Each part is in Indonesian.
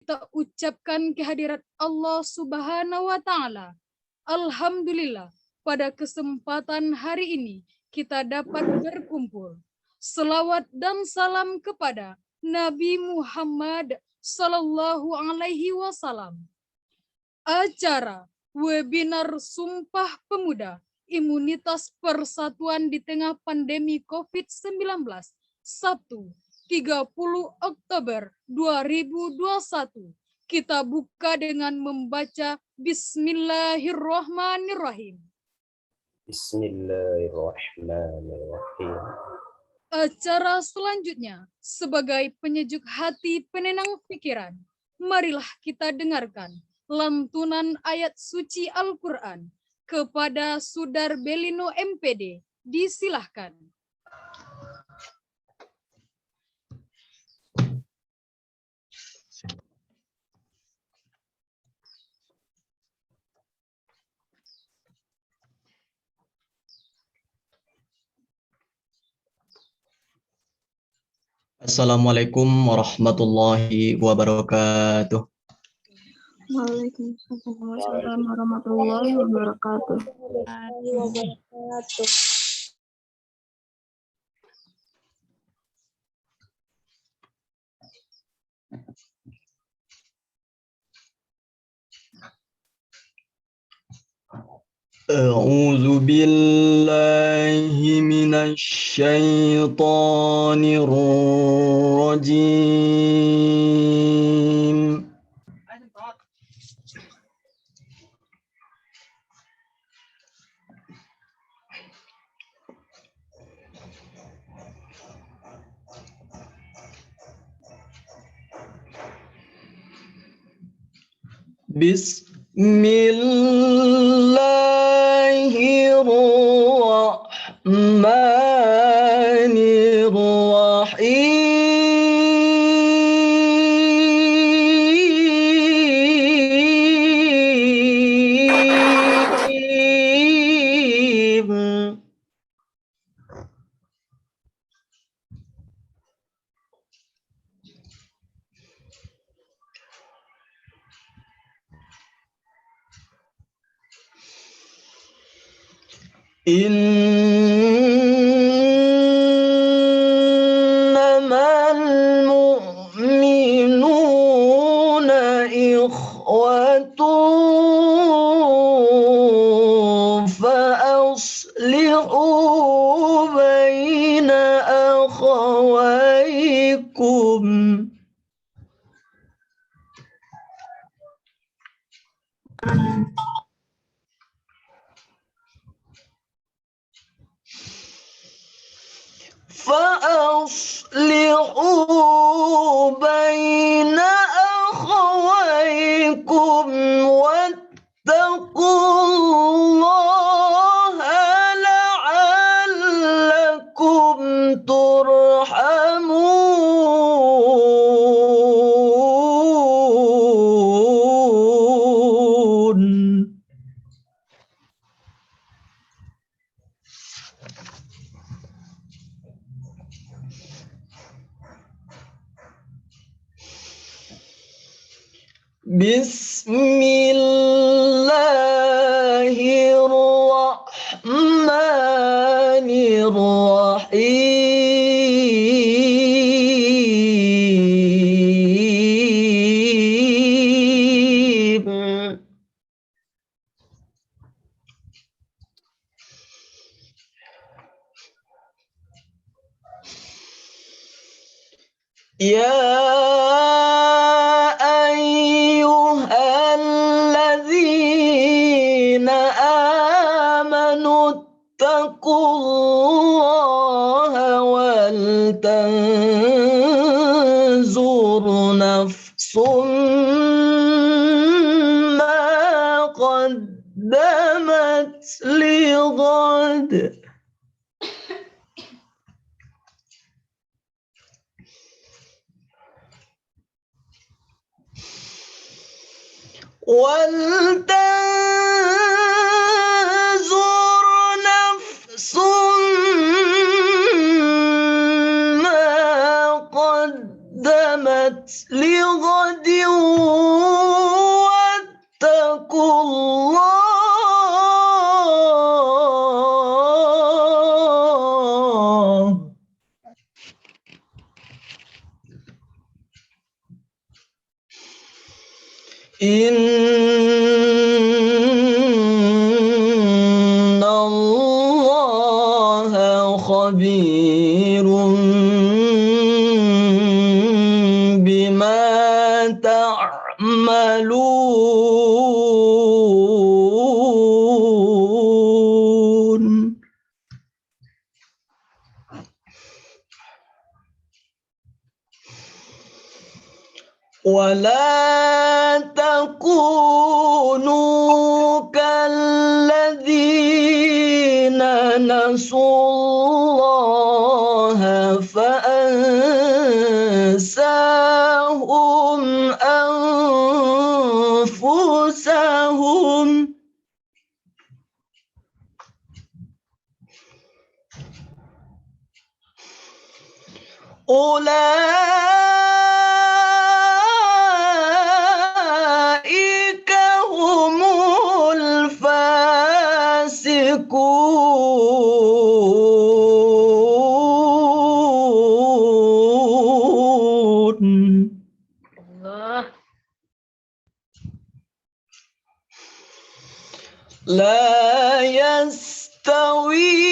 kita ucapkan kehadirat Allah Subhanahu wa Ta'ala. Alhamdulillah, pada kesempatan hari ini kita dapat berkumpul. Selawat dan salam kepada Nabi Muhammad Sallallahu Alaihi Wasallam. Acara webinar Sumpah Pemuda Imunitas Persatuan di Tengah Pandemi COVID-19, Sabtu 30 Oktober 2021. Kita buka dengan membaca Bismillahirrahmanirrahim. Bismillahirrahmanirrahim. Acara selanjutnya sebagai penyejuk hati, penenang pikiran, marilah kita dengarkan lantunan ayat suci Al-Quran kepada Sudar Belino MPD. Disilahkan. Assalamualaikum warahmatullahi wabarakatuh. Waalaikumsalam warahmatullahi wabarakatuh. A'udzu billahi minasy syaithanir rajim. Bismillahirrahmanirrahim. Innamal mu'minuna ikhwatun fa aslihu baina akhawaykum. فأصلحوا بين أخويكم واتقوا الله لعلكم ترحمون. Bismillahirrahmanirrahim. يا أيها الذين آمنوا اتقوا الله ولتنظر نفس ما قدمت لغد. ولتنظر نفس ما قدمت لغد Inna Allah khabir bima ta'malun. ولا تكونوا كالذين نسوا الله فأنساهم أنفسهم أولئك هم الفاسقون. لا يستوي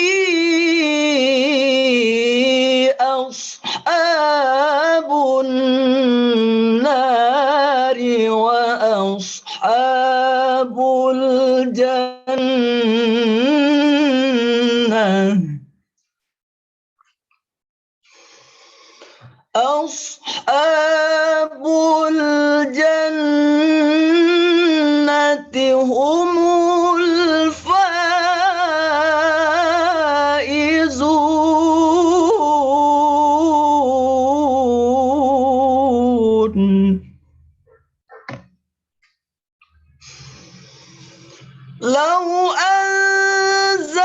أصحاب النار وأصحاب الجنة. أصحاب الجنة هم الفائزون. لو أنزلنا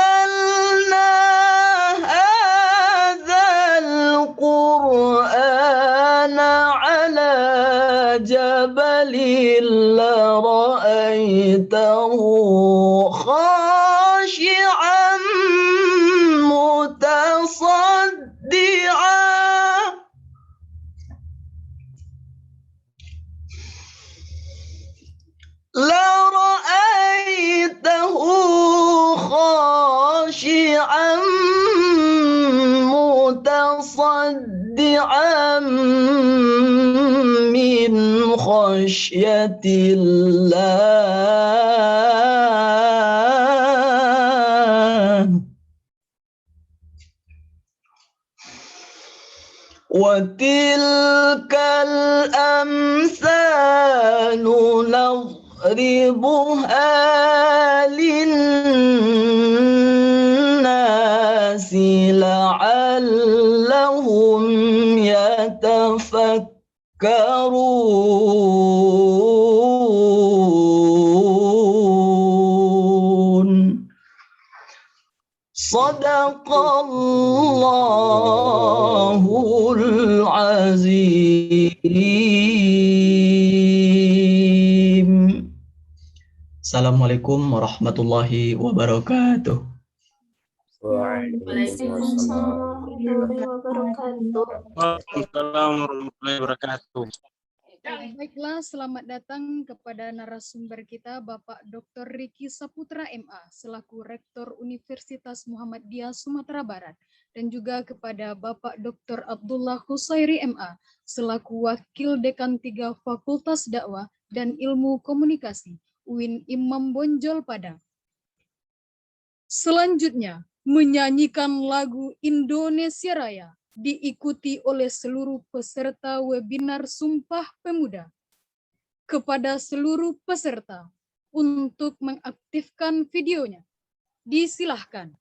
هذا القرآن على جبل لرأيته خاشعا متصدعا لرأيته خاشعا متصدعا من خشية الله. وتلك الأمثال نضربها للناس لعلهم يتفكرون. صدق الله العظيم. Assalamualaikum warahmatullahi wabarakatuh. Waalaikumsalam. Waalaikumsalam warahmatullahi wabarakatuh. Baiklah, selamat datang kepada narasumber kita Bapak Dr. Riki Saputra MA selaku Rektor Universitas Muhammadiyah Sumatera Barat dan juga kepada Bapak Dr. Abdullah Husairi MA selaku Wakil Dekan 3 Fakultas Dakwah dan Ilmu Komunikasi UIN Imam Bonjol Padang. Selanjutnya, menyanyikan lagu Indonesia Raya diikuti oleh seluruh peserta webinar Sumpah Pemuda. Kepada seluruh peserta untuk mengaktifkan videonya, disilahkan.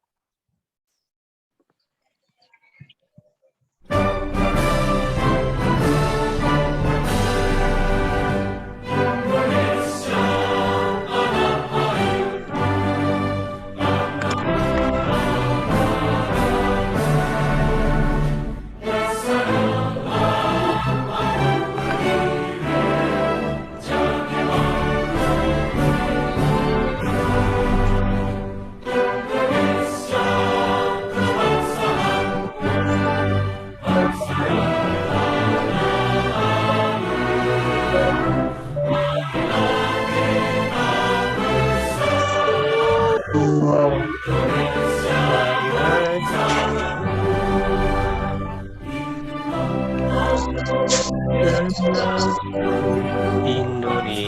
Kok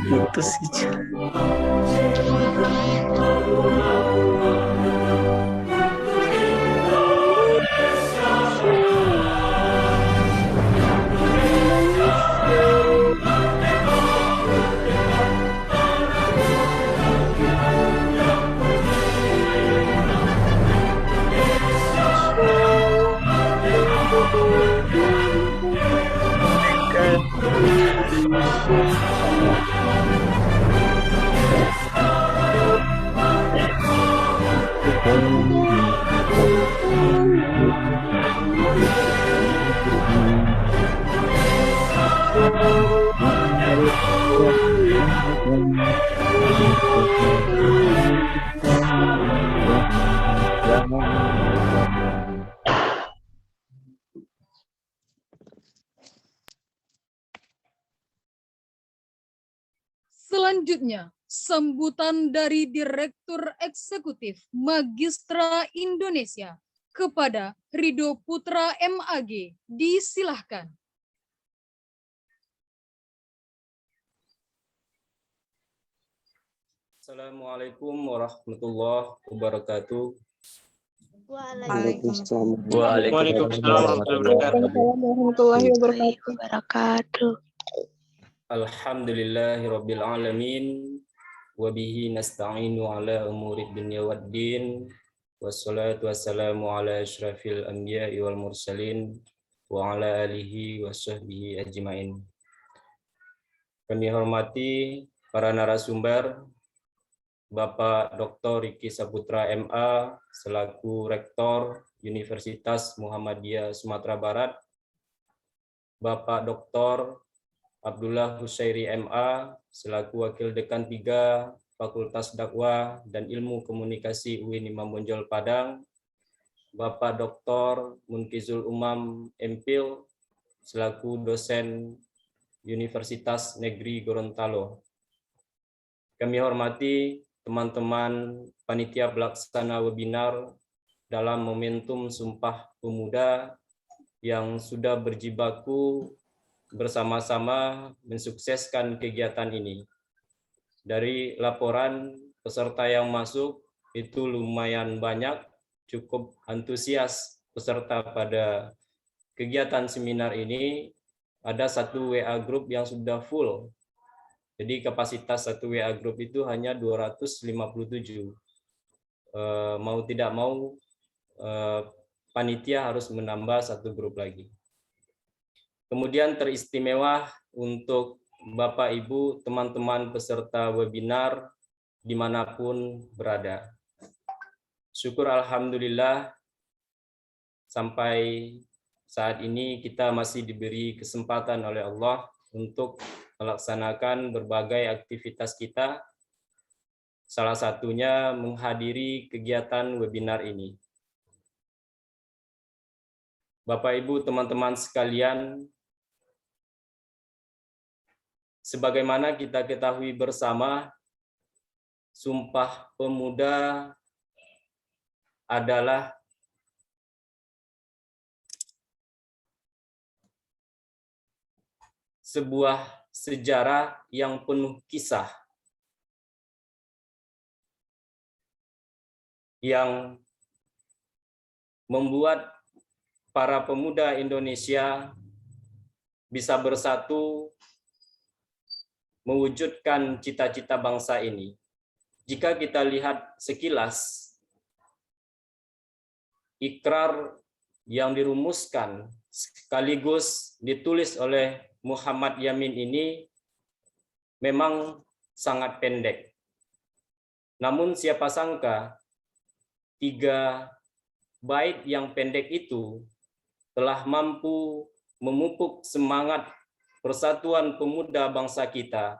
gitu sih? Selanjutnya, sambutan dari Direktur Eksekutif Magistra Indonesia kepada Ridho Putra MAG. Disilahkan. Assalamualaikum warahmatullahi wabarakatuh. Waalaikumsalam Waalaikumsalam warahmatullahi wabarakatuh. Alhamdulillahirabbil alamin wa bihi nasta'inu ala umuri dunya waddin wassalatu wassalamu ala asyrafil anbiya'i wal mursalin wa ala alihi wa sahbihi ajmain. Kami hormati para narasumber, Bapak Dr. Riki Saputra MA selaku Rektor Universitas Muhammadiyah Sumatera Barat, Bapak Dr. Abdullah Husairi MA selaku Wakil Dekan 3 Fakultas Dakwah dan Ilmu Komunikasi UIN Imam Bonjol Padang, Bapak Dr. Munkizul Umam MPhil selaku dosen Universitas Negeri Gorontalo. Kami hormati teman-teman panitia pelaksana webinar dalam momentum Sumpah Pemuda yang sudah berjibaku bersama-sama mensukseskan kegiatan ini. Dari laporan peserta yang masuk itu lumayan banyak, cukup antusias peserta pada kegiatan seminar ini. Ada satu WA group yang sudah full. Jadi kapasitas satu WA group itu hanya 257. Mau tidak mau panitia harus menambah satu grup lagi. Kemudian teristimewa untuk Bapak Ibu, teman-teman peserta webinar dimanapun berada. Syukur Alhamdulillah sampai saat ini kita masih diberi kesempatan oleh Allah untuk melaksanakan berbagai aktivitas kita, salah satunya menghadiri kegiatan webinar ini. Bapak Ibu, teman-teman sekalian, sebagaimana kita ketahui bersama, Sumpah Pemuda adalah sebuah sejarah yang penuh kisah yang membuat para pemuda Indonesia bisa bersatu mewujudkan cita-cita bangsa ini. Jika kita lihat sekilas, ikrar yang dirumuskan sekaligus ditulis oleh Muhammad Yamin ini memang sangat pendek. Namun siapa sangka 3 bait yang pendek itu telah mampu memupuk semangat persatuan pemuda bangsa kita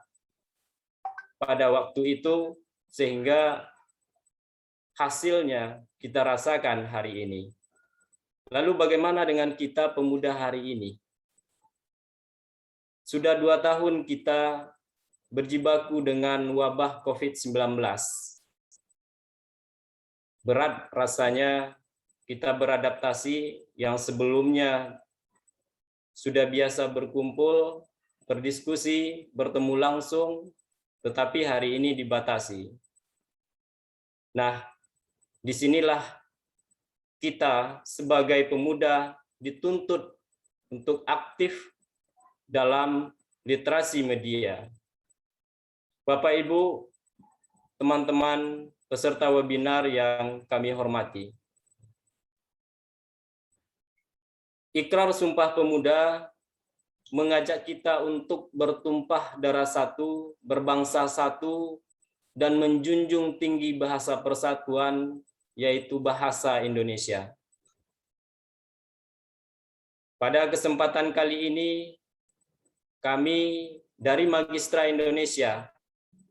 pada waktu itu, sehingga hasilnya kita rasakan hari ini. Lalu bagaimana dengan kita pemuda hari ini? Sudah 2 tahun kita berjibaku dengan wabah COVID-19. Berat rasanya kita beradaptasi yang sebelumnya sudah biasa berkumpul, berdiskusi, bertemu langsung, tetapi hari ini dibatasi. Nah, disinilah kita sebagai pemuda dituntut untuk aktif dalam literasi media. Bapak, Ibu, teman-teman peserta webinar yang kami hormati. Ikrar Sumpah Pemuda mengajak kita untuk bertumpah darah satu, berbangsa satu, dan menjunjung tinggi bahasa persatuan, yaitu bahasa Indonesia. Pada kesempatan kali ini, kami dari Magistra Indonesia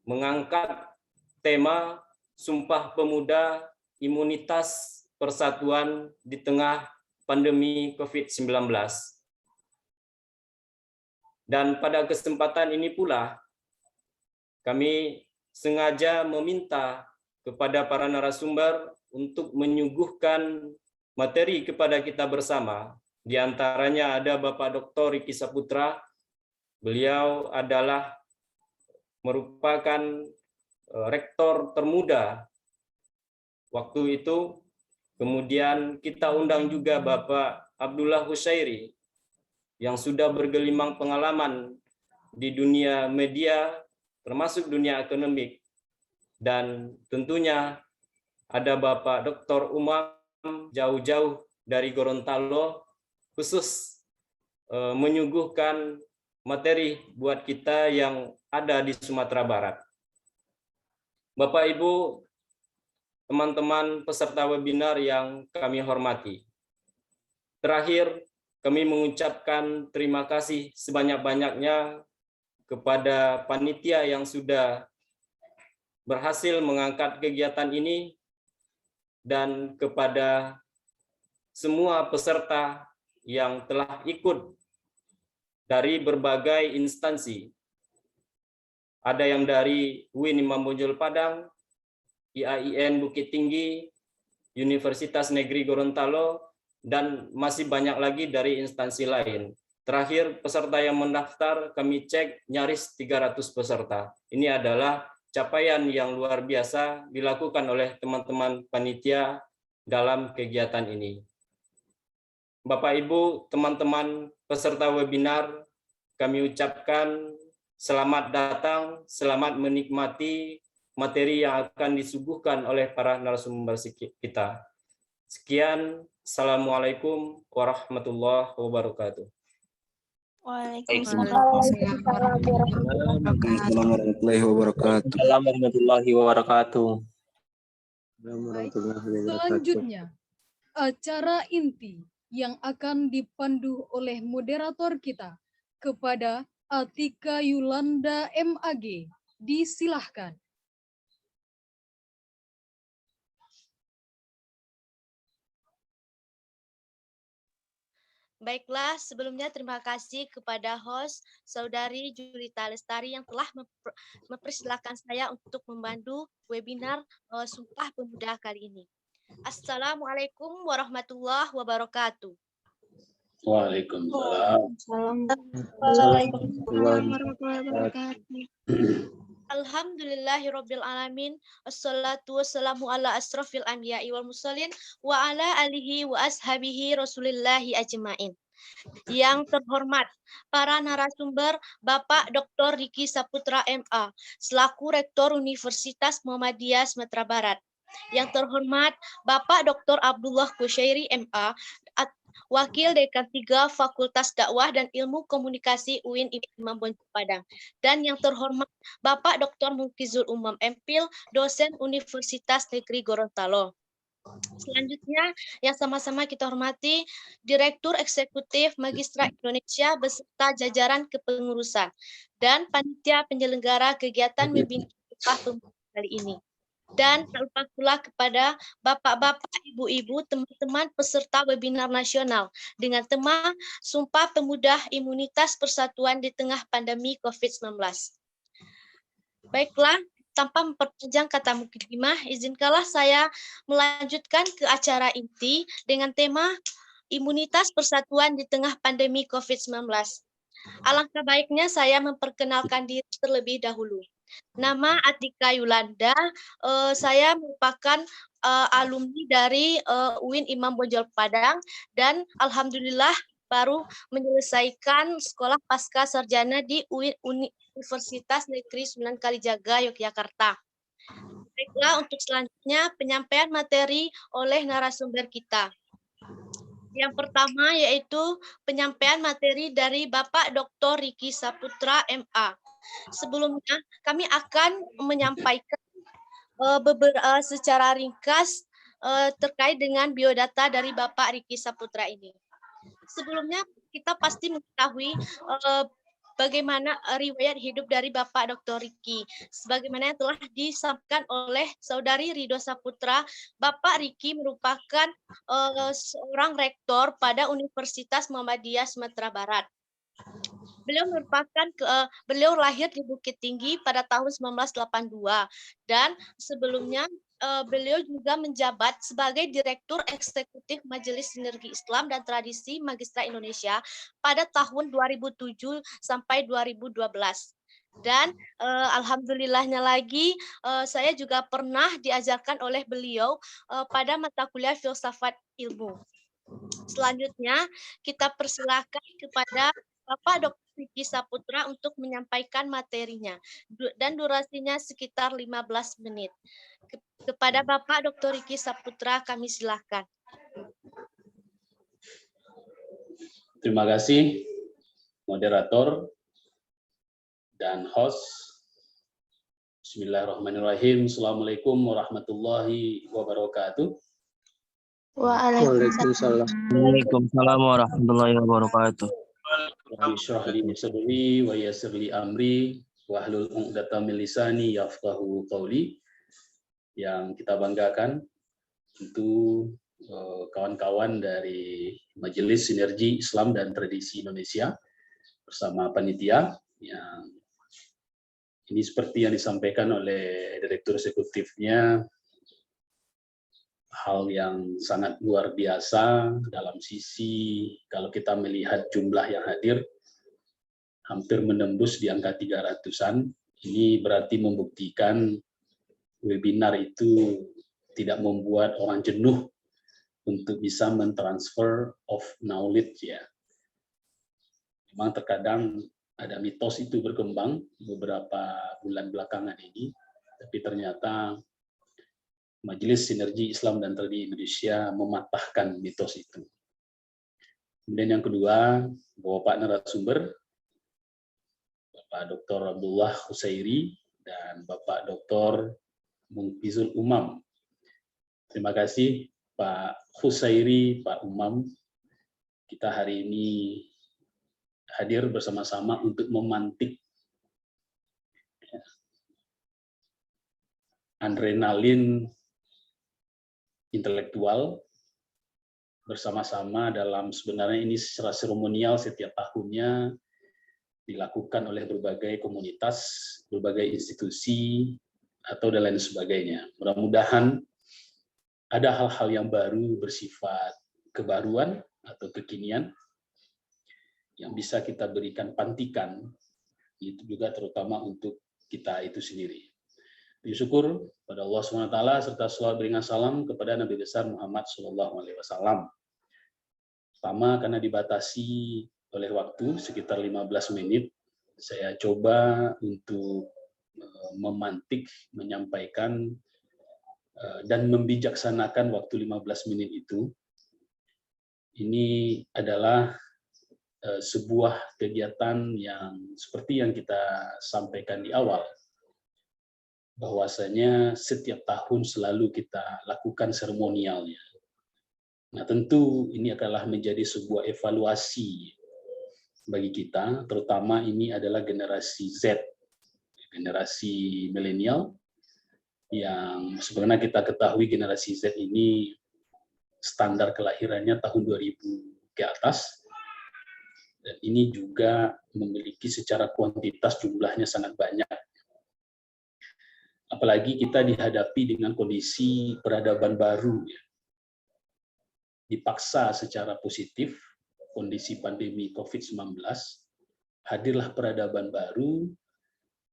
mengangkat tema Sumpah Pemuda Imunitas Persatuan di tengah pandemi COVID-19. Dan pada kesempatan ini pula, kami sengaja meminta kepada para narasumber untuk menyuguhkan materi kepada kita bersama. Di antaranya ada Bapak Dr. Ricky Saputra. Beliau adalah merupakan rektor termuda waktu itu. Kemudian kita undang juga Bapak Abdullah Husairi yang sudah bergelimang pengalaman di dunia media, termasuk dunia akademik. Dan tentunya ada Bapak Dr. Umam jauh-jauh dari Gorontalo, khusus menyuguhkan materi buat kita yang ada di Sumatera Barat. Bapak, Ibu, teman-teman peserta webinar yang kami hormati. Terakhir, kami mengucapkan terima kasih sebanyak-banyaknya kepada panitia yang sudah berhasil mengangkat kegiatan ini dan kepada semua peserta yang telah ikut dari berbagai instansi. Ada yang dari UIN Imam Bonjol Padang, IAIN Bukit Tinggi, Universitas Negeri Gorontalo, dan masih banyak lagi dari instansi lain. Terakhir, peserta yang mendaftar kami cek nyaris 300 peserta. Ini adalah capaian yang luar biasa dilakukan oleh teman-teman panitia dalam kegiatan ini. Bapak, Ibu, teman-teman peserta webinar, kami ucapkan selamat datang, selamat menikmati materi yang akan disuguhkan oleh para narasumber kita. Sekian, Assalamualaikum warahmatullahi wabarakatuh. Waalaikumsalam warahmatullahi wabarakatuh. Assalamualaikum warahmatullahi wabarakatuh. Selanjutnya, acara inti yang akan dipandu oleh moderator kita kepada Atika Yulanda MAG. Disilahkan. Baiklah, sebelumnya terima kasih kepada host Saudari Julita Lestari yang telah mempersilahkan saya untuk membantu webinar Sumpah Pemuda kali ini. Assalamualaikum warahmatullahi wabarakatuh. Waalaikumsalam. Alhamdulillahirabbil alamin. Wassalatu wassalamu ala asrofil anbiya'i wal mursalin wa ala alihi wa ashabihi rasulillahi ajmain. Yang terhormat para narasumber Bapak Dr. Ricky Saputra MA selaku Rektor Universitas Muhammadiyah Sumatera Barat. Yang terhormat Bapak Dr. Abdullah Husairi MA, Wakil Dekan 3 Fakultas Dakwah dan Ilmu Komunikasi UIN Imam Bonjol Padang. Dan yang terhormat Bapak Dr. Munkizul Umam MPhil, dosen Universitas Negeri Gorontalo. Selanjutnya yang sama-sama kita hormati Direktur Eksekutif Magistra Indonesia beserta jajaran kepengurusan dan panitia penyelenggara kegiatan webinar Sumpah Pemuda kali ini. Dan tak lupa pula kepada bapak-bapak, ibu-ibu, teman-teman peserta webinar nasional dengan tema Sumpah Pemuda Imunitas Persatuan di Tengah Pandemi COVID-19. Baiklah, tanpa memperpanjang kata mukadimah, izinkanlah saya melanjutkan ke acara inti dengan tema imunitas persatuan di tengah pandemi COVID-19. Alangkah baiknya saya memperkenalkan diri terlebih dahulu. Nama Atika Yulanda, saya merupakan alumni dari UIN Imam Bonjol Padang, dan alhamdulillah baru menyelesaikan sekolah pasca sarjana di UIN Universitas Negeri Sunan Kalijaga, Yogyakarta. Baiklah, untuk selanjutnya penyampaian materi oleh narasumber kita. Yang pertama yaitu penyampaian materi dari Bapak Dr. Ricky Saputra MA. Sebelumnya kami akan menyampaikan secara ringkas terkait dengan biodata dari Bapak Ricky Saputra ini. Sebelumnya kita pasti mengetahui bagaimana riwayat hidup dari Bapak Dr. Ricky. Sebagaimana yang telah disampaikan oleh Saudari Ridho Saputra, Bapak Ricky merupakan seorang rektor pada Universitas Muhammadiyah Sumatera Barat. Beliau lahir di Bukit Tinggi pada tahun 1982 dan sebelumnya beliau juga menjabat sebagai Direktur Eksekutif Majelis Sinergi Islam dan Tradisi Magistra Indonesia pada tahun 2007 sampai 2012. Dan alhamdulillahnya lagi saya juga pernah diajarkan oleh beliau pada mata kuliah filsafat ilmu. Selanjutnya kita persilakan kepada Bapak Dr. Ricky Saputra untuk menyampaikan materinya dan durasinya sekitar 15 menit. Kepada Bapak Dr. Ricky Saputra kami silakan. Terima kasih moderator dan host. Bismillahirrahmanirrahim. Assalamualaikum warahmatullahi wabarakatuh. Waalaikumsalam. Waalaikumsalam warahmatullahi wabarakatuh. Rabbi shrah li sadri wa yassir li amri wahlul 'uqdatam min lisani yafqahu qawli. Yang kita banggakan tentu kawan-kawan dari Majelis Sinergi Islam dan Tradisi Indonesia bersama panitia yang ini seperti yang disampaikan oleh Direktur Eksekutifnya, hal yang sangat luar biasa dalam sisi kalau kita melihat jumlah yang hadir hampir menembus di angka 300-an. Ini berarti membuktikan webinar itu tidak membuat orang jenuh untuk bisa mentransfer of knowledge ya. Memang terkadang ada mitos itu berkembang beberapa bulan belakangan ini, tapi ternyata Majelis Sinergi Islam dan Tradisi Indonesia mematahkan mitos itu. Kemudian yang kedua, Bapak narasumber, Bapak Dr. Abdullah Husairi dan Bapak Dr. Munkizul Umam. Terima kasih Pak Husairi, Pak Umam. Kita hari ini hadir bersama-sama untuk memantik adrenalin intelektual bersama-sama dalam, sebenarnya ini secara seremonial setiap tahunnya dilakukan oleh berbagai komunitas, berbagai institusi, atau dan lain sebagainya. Mudah-mudahan ada hal-hal yang baru bersifat kebaruan atau kekinian yang bisa kita berikan pantikan, itu juga terutama untuk kita itu sendiri. Bersyukur pada Allah SWT serta selawat beringat salam kepada Nabi besar Muhammad SAW. Pertama, karena dibatasi oleh waktu sekitar 15 menit, saya coba untuk memantik, menyampaikan, dan membijaksanakan waktu 15 menit itu. Ini adalah sebuah kegiatan yang seperti yang kita sampaikan di awal, bahwasanya setiap tahun selalu kita lakukan seremonialnya. Nah, tentu ini adalah menjadi sebuah evaluasi bagi kita, terutama ini adalah generasi Z, generasi milenial, yang sebenarnya kita ketahui generasi Z ini standar kelahirannya tahun 2000 ke atas, dan ini juga memiliki secara kuantitas jumlahnya sangat banyak. Apalagi kita dihadapi dengan kondisi peradaban baru, ya. dipaksa secara positif kondisi pandemi COVID-19, hadirlah peradaban baru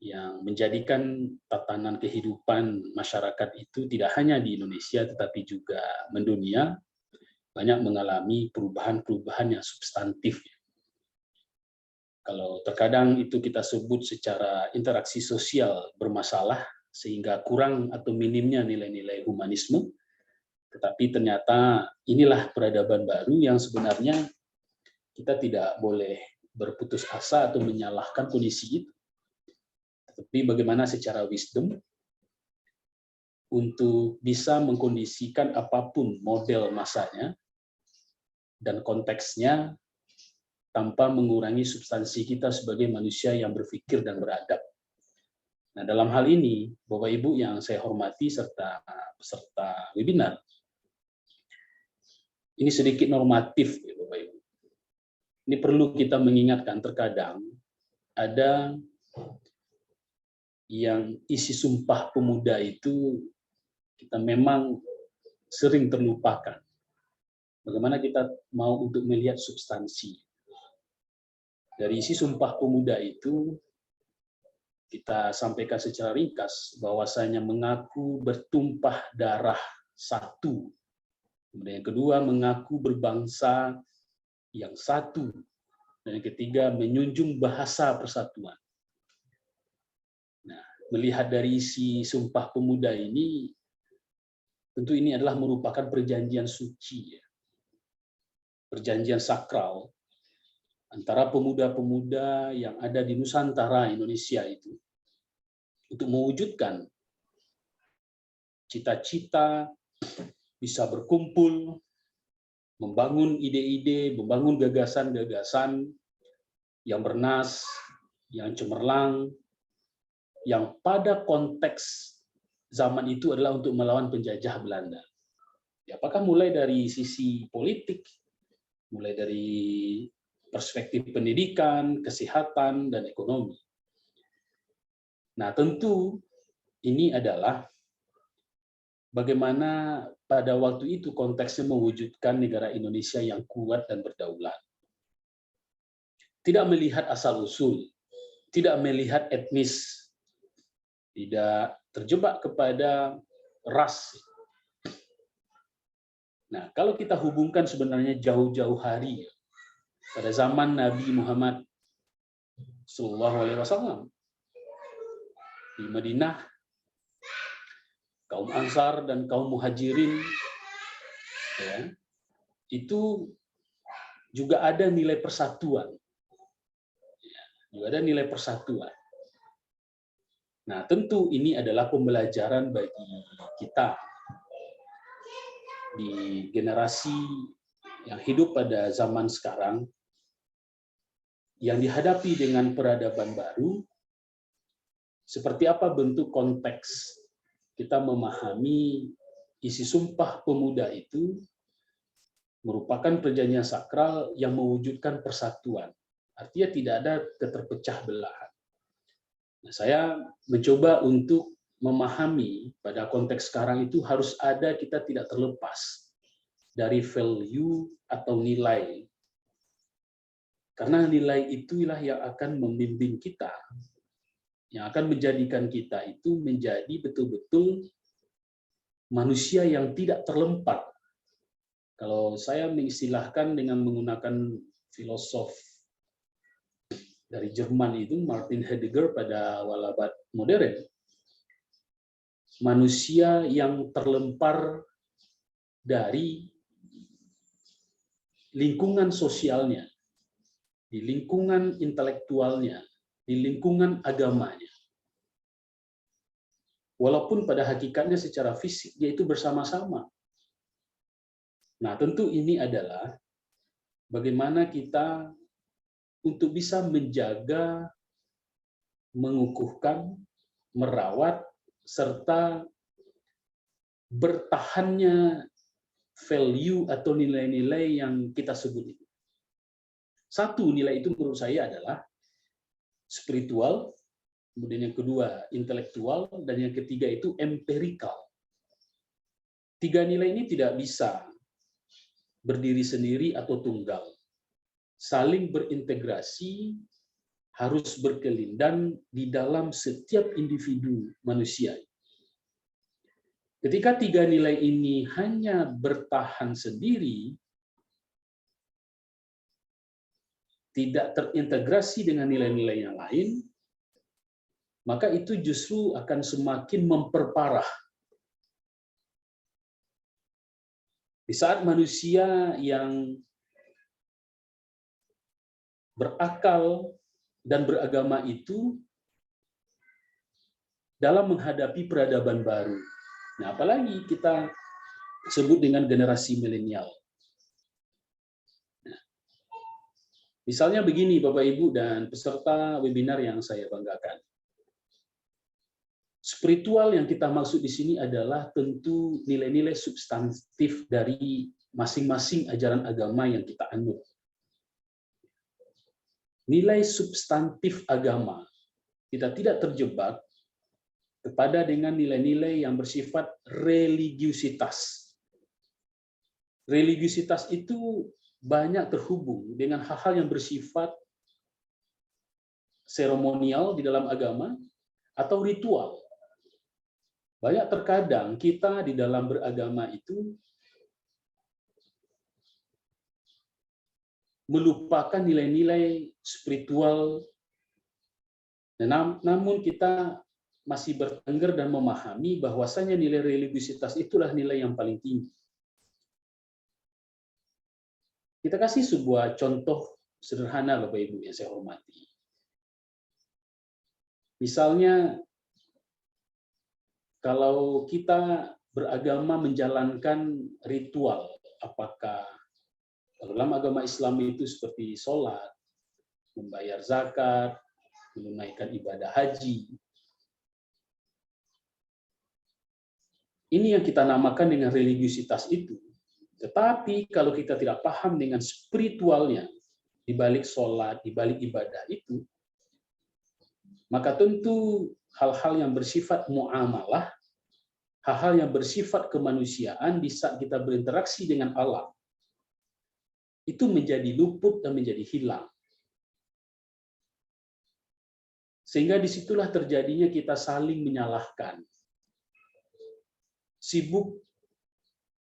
yang menjadikan tatanan kehidupan masyarakat itu tidak hanya di Indonesia tetapi juga mendunia banyak mengalami perubahan-perubahan yang substantif. Kalau terkadang itu kita sebut secara interaksi sosial bermasalah sehingga kurang atau minimnya nilai-nilai humanisme, tetapi ternyata inilah peradaban baru yang sebenarnya kita tidak boleh berputus asa atau menyalahkan kondisi itu. Tetapi bagaimana secara wisdom untuk bisa mengkondisikan apapun model masanya dan konteksnya tanpa mengurangi substansi kita sebagai manusia yang berpikir dan beradab. Nah, dalam hal ini, Bapak Ibu yang saya hormati serta peserta webinar, ini sedikit normatif, ya Bapak Ibu. Ini perlu kita mengingatkan, terkadang ada yang isi Sumpah Pemuda itu kita memang sering terlupakan. Bagaimana kita mau untuk melihat substansi. Dari isi Sumpah Pemuda itu, kita sampaikan secara ringkas bahwasanya mengaku bertumpah darah satu. Kemudian yang kedua, mengaku berbangsa yang satu. Dan yang ketiga, menjunjung bahasa persatuan. Nah, melihat dari isi Sumpah Pemuda ini, tentu ini adalah merupakan perjanjian suci, ya. Perjanjian sakral antara pemuda-pemuda yang ada di Nusantara Indonesia itu untuk mewujudkan cita-cita, bisa berkumpul, membangun ide-ide, membangun gagasan-gagasan yang bernas, yang cemerlang, yang pada konteks zaman itu adalah untuk melawan penjajah Belanda. Ya, apakah mulai dari sisi politik, mulai dari perspektif pendidikan, kesehatan, dan ekonomi. Nah, tentu ini adalah bagaimana pada waktu itu konteksnya mewujudkan negara Indonesia yang kuat dan berdaulat. Tidak melihat asal-usul, tidak melihat etnis, tidak terjebak kepada ras. Nah, kalau kita hubungkan sebenarnya jauh-jauh hari, pada zaman Nabi Muhammad SAW di Madinah, kaum Ansar dan kaum Muhajirin, ya, itu juga ada nilai persatuan, ya, juga ada nilai persatuan. Nah, tentu ini adalah pembelajaran bagi kita di generasi yang hidup pada zaman sekarang, yang dihadapi dengan peradaban baru, seperti apa bentuk konteks kita memahami isi Sumpah Pemuda itu merupakan perjanjian sakral yang mewujudkan persatuan. Artinya tidak ada keterpecah belahan. Nah, saya mencoba untuk memahami pada konteks sekarang itu harus ada, kita tidak terlepas dari value atau nilai. Karena nilai itulah yang akan membimbing kita, yang akan menjadikan kita itu menjadi betul-betul manusia yang tidak terlempar. Kalau saya mengistilahkan dengan menggunakan filosof dari Jerman itu, Martin Heidegger pada Walabat Modern, manusia yang terlempar dari lingkungan sosialnya, di lingkungan intelektualnya, di lingkungan agamanya. Walaupun pada hakikatnya secara fisik dia itu bersama-sama. Nah, tentu ini adalah bagaimana kita untuk bisa menjaga, mengukuhkan, merawat, serta bertahannya value atau nilai-nilai yang kita sebut itu. Satu nilai itu menurut saya adalah spiritual, kemudian yang kedua intelektual, dan yang ketiga itu empirikal. Tiga nilai ini tidak bisa berdiri sendiri atau tunggal. Saling berintegrasi, harus berkelindan di dalam setiap individu manusia. Ketika tiga nilai ini hanya bertahan sendiri, tidak terintegrasi dengan nilai-nilai yang lain, maka itu justru akan semakin memperparah. Di saat manusia yang berakal dan beragama itu dalam menghadapi peradaban baru. Nah, apalagi kita sebut dengan generasi milenial. Nah, misalnya begini Bapak Ibu dan peserta webinar yang saya banggakan. Spiritual yang kita maksud di sini adalah tentu nilai-nilai substantif dari masing-masing ajaran agama yang kita anut. Nilai substantif agama, kita tidak terjebak kepada dengan nilai-nilai yang bersifat religiusitas. Religiusitas itu banyak terhubung dengan hal-hal yang bersifat seremonial di dalam agama atau ritual. Banyak terkadang kita di dalam beragama itu melupakan nilai-nilai spiritual, namun kita masih bertengger dan memahami bahwasanya nilai religiusitas itulah nilai yang paling tinggi. Kita kasih sebuah contoh sederhana Bapak Ibu yang saya hormati. Misalnya, kalau kita beragama menjalankan ritual, apakah dalam agama Islam itu seperti sholat, membayar zakat, menunaikan ibadah haji. Ini yang kita namakan dengan religiusitas itu. Tetapi kalau kita tidak paham dengan spiritualnya, di balik sholat, di balik ibadah itu, maka tentu hal-hal yang bersifat muamalah, hal-hal yang bersifat kemanusiaan di saat kita berinteraksi dengan alam, itu menjadi luput dan menjadi hilang. Sehingga disitulah terjadinya kita saling menyalahkan. Sibuk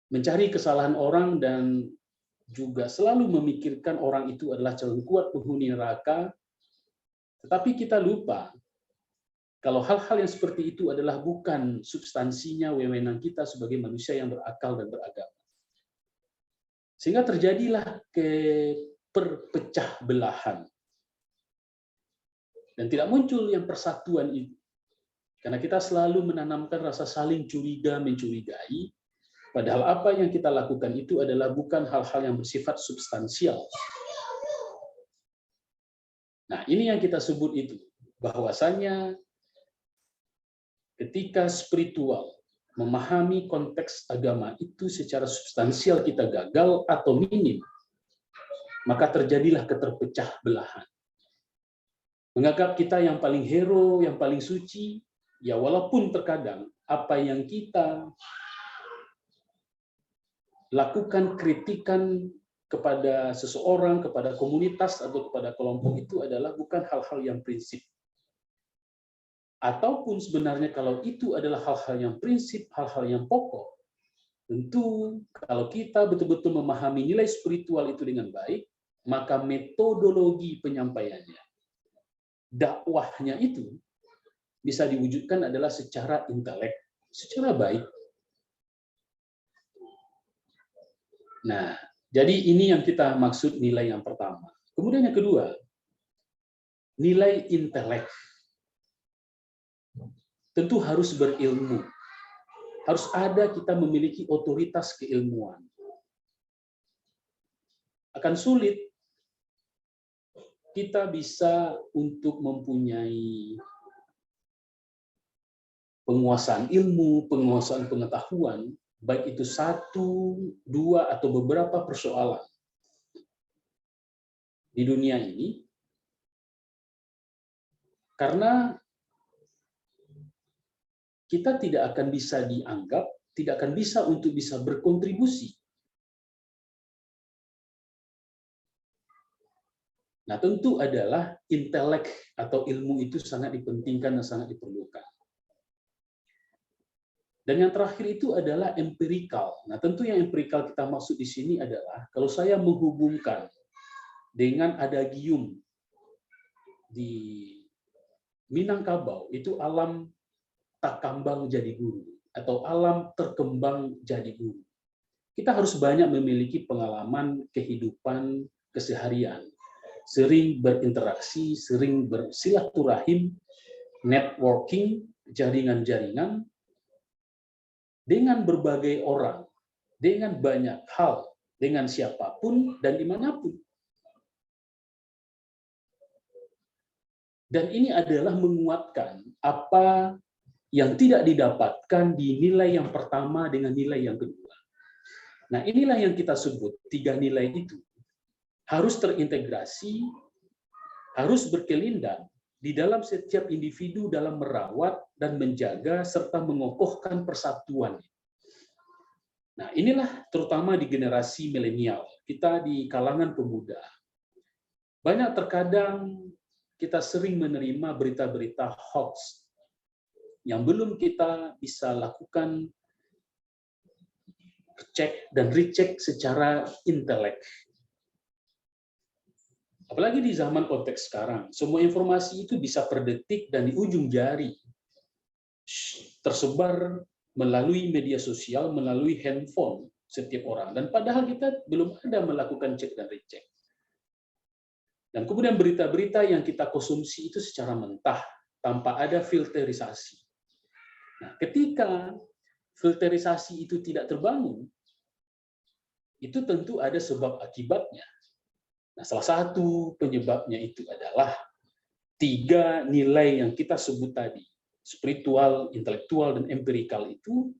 mencari kesalahan orang dan juga selalu memikirkan orang itu adalah calon kuat penghuni neraka, tetapi kita lupa kalau hal-hal yang seperti itu adalah bukan substansinya wewenang kita sebagai manusia yang berakal dan beragama. Sehingga terjadilah perpecah belahan. Dan tidak muncul yang persatuan itu. Karena kita selalu menanamkan rasa saling curiga, mencurigai, padahal apa yang kita lakukan itu adalah bukan hal-hal yang bersifat substansial. Nah, ini yang kita sebut itu, bahwasanya ketika spiritual memahami konteks agama itu secara substansial kita gagal atau minim, maka terjadilah keterpecah belahan. Menganggap kita yang paling hero, yang paling suci, ya walaupun terkadang apa yang kita lakukan kritikan kepada seseorang, kepada komunitas, atau kepada kelompok itu adalah bukan hal-hal yang prinsip. Ataupun sebenarnya kalau itu adalah hal-hal yang prinsip, hal-hal yang pokok, tentu kalau kita betul-betul memahami nilai spiritual itu dengan baik, maka metodologi penyampaiannya, dakwahnya itu bisa diwujudkan adalah secara intelek, secara baik. Nah, jadi ini yang kita maksud nilai yang pertama. Kemudian yang kedua, nilai intelek. Tentu harus berilmu. Harus ada kita memiliki otoritas keilmuan. Akan sulit kita bisa untuk mempunyai penguasaan ilmu, penguasaan pengetahuan, baik itu satu, dua, atau beberapa persoalan di dunia ini, karena kita tidak akan bisa dianggap, tidak akan bisa untuk bisa berkontribusi Nah, tentu adalah intelek atau ilmu itu sangat dipentingkan dan sangat diperlukan. Dan yang terakhir itu adalah empirikal. Nah, tentu yang empirikal kita maksud di sini adalah kalau saya menghubungkan dengan adagium di Minangkabau, itu alam tak kambang jadi guru atau alam terkembang jadi guru. Kita harus banyak memiliki pengalaman kehidupan keseharian, sering berinteraksi, sering bersilaturahim, networking, jaringan-jaringan, dengan berbagai orang, dengan banyak hal, dengan siapapun dan dimanapun. Dan ini adalah menguatkan apa yang tidak didapatkan di nilai yang pertama dengan nilai yang kedua. Nah, inilah yang kita sebut 3 nilai itu harus terintegrasi, harus berkelindang di dalam setiap individu dalam merawat dan menjaga serta mengokohkan persatuan. Nah, inilah terutama di generasi milenial, kita di kalangan pemuda. Banyak terkadang kita sering menerima berita-berita hoax yang belum kita bisa lakukan cek dan recheck secara intelek. Apalagi di zaman konteks sekarang, semua informasi itu bisa per detik dan di ujung jari tersebar melalui media sosial, melalui handphone setiap orang. Dan padahal kita belum ada melakukan cek dan recheck. Dan kemudian berita-berita yang kita konsumsi itu secara mentah, tanpa ada filterisasi. Nah, ketika filterisasi itu tidak terbangun, itu tentu ada sebab akibatnya. Nah, salah satu penyebabnya itu adalah 3 nilai yang kita sebut tadi, spiritual, intelektual, dan empirikal itu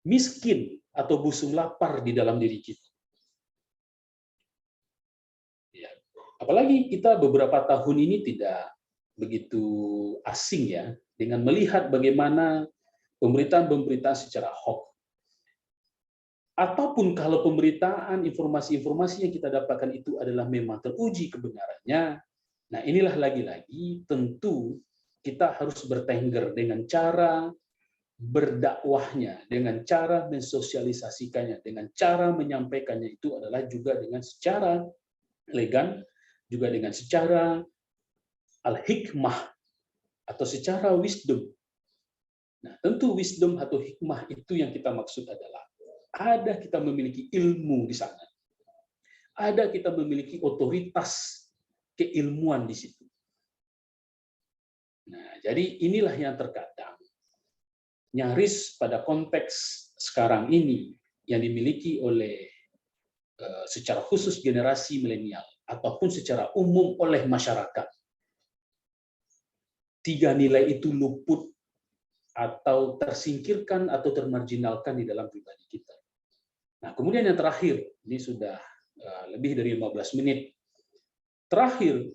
miskin atau busung lapar di dalam diri kita. Ya. Apalagi kita beberapa tahun ini tidak begitu asing ya dengan melihat bagaimana pemberitaan-pemberitaan secara hoax. Ataupun kalau pemberitaan informasi-informasi yang kita dapatkan itu adalah memang teruji kebenarannya, nah inilah lagi-lagi tentu kita harus bertengger dengan cara berdakwahnya, dengan cara mensosialisasikannya, dengan cara menyampaikannya itu adalah juga dengan secara elegan, juga dengan secara al-hikmah atau secara wisdom. Nah, tentu wisdom atau hikmah itu yang kita maksud adalah ada kita memiliki ilmu di sana. Ada kita memiliki otoritas keilmuan di situ. Nah, jadi inilah yang terkadang nyaris pada konteks sekarang ini yang dimiliki oleh secara khusus generasi milenial ataupun secara umum oleh masyarakat. 3 nilai itu luput atau tersingkirkan atau termarginalkan di dalam pribadi kita. Nah, kemudian yang terakhir, ini sudah lebih dari 15 menit. Terakhir,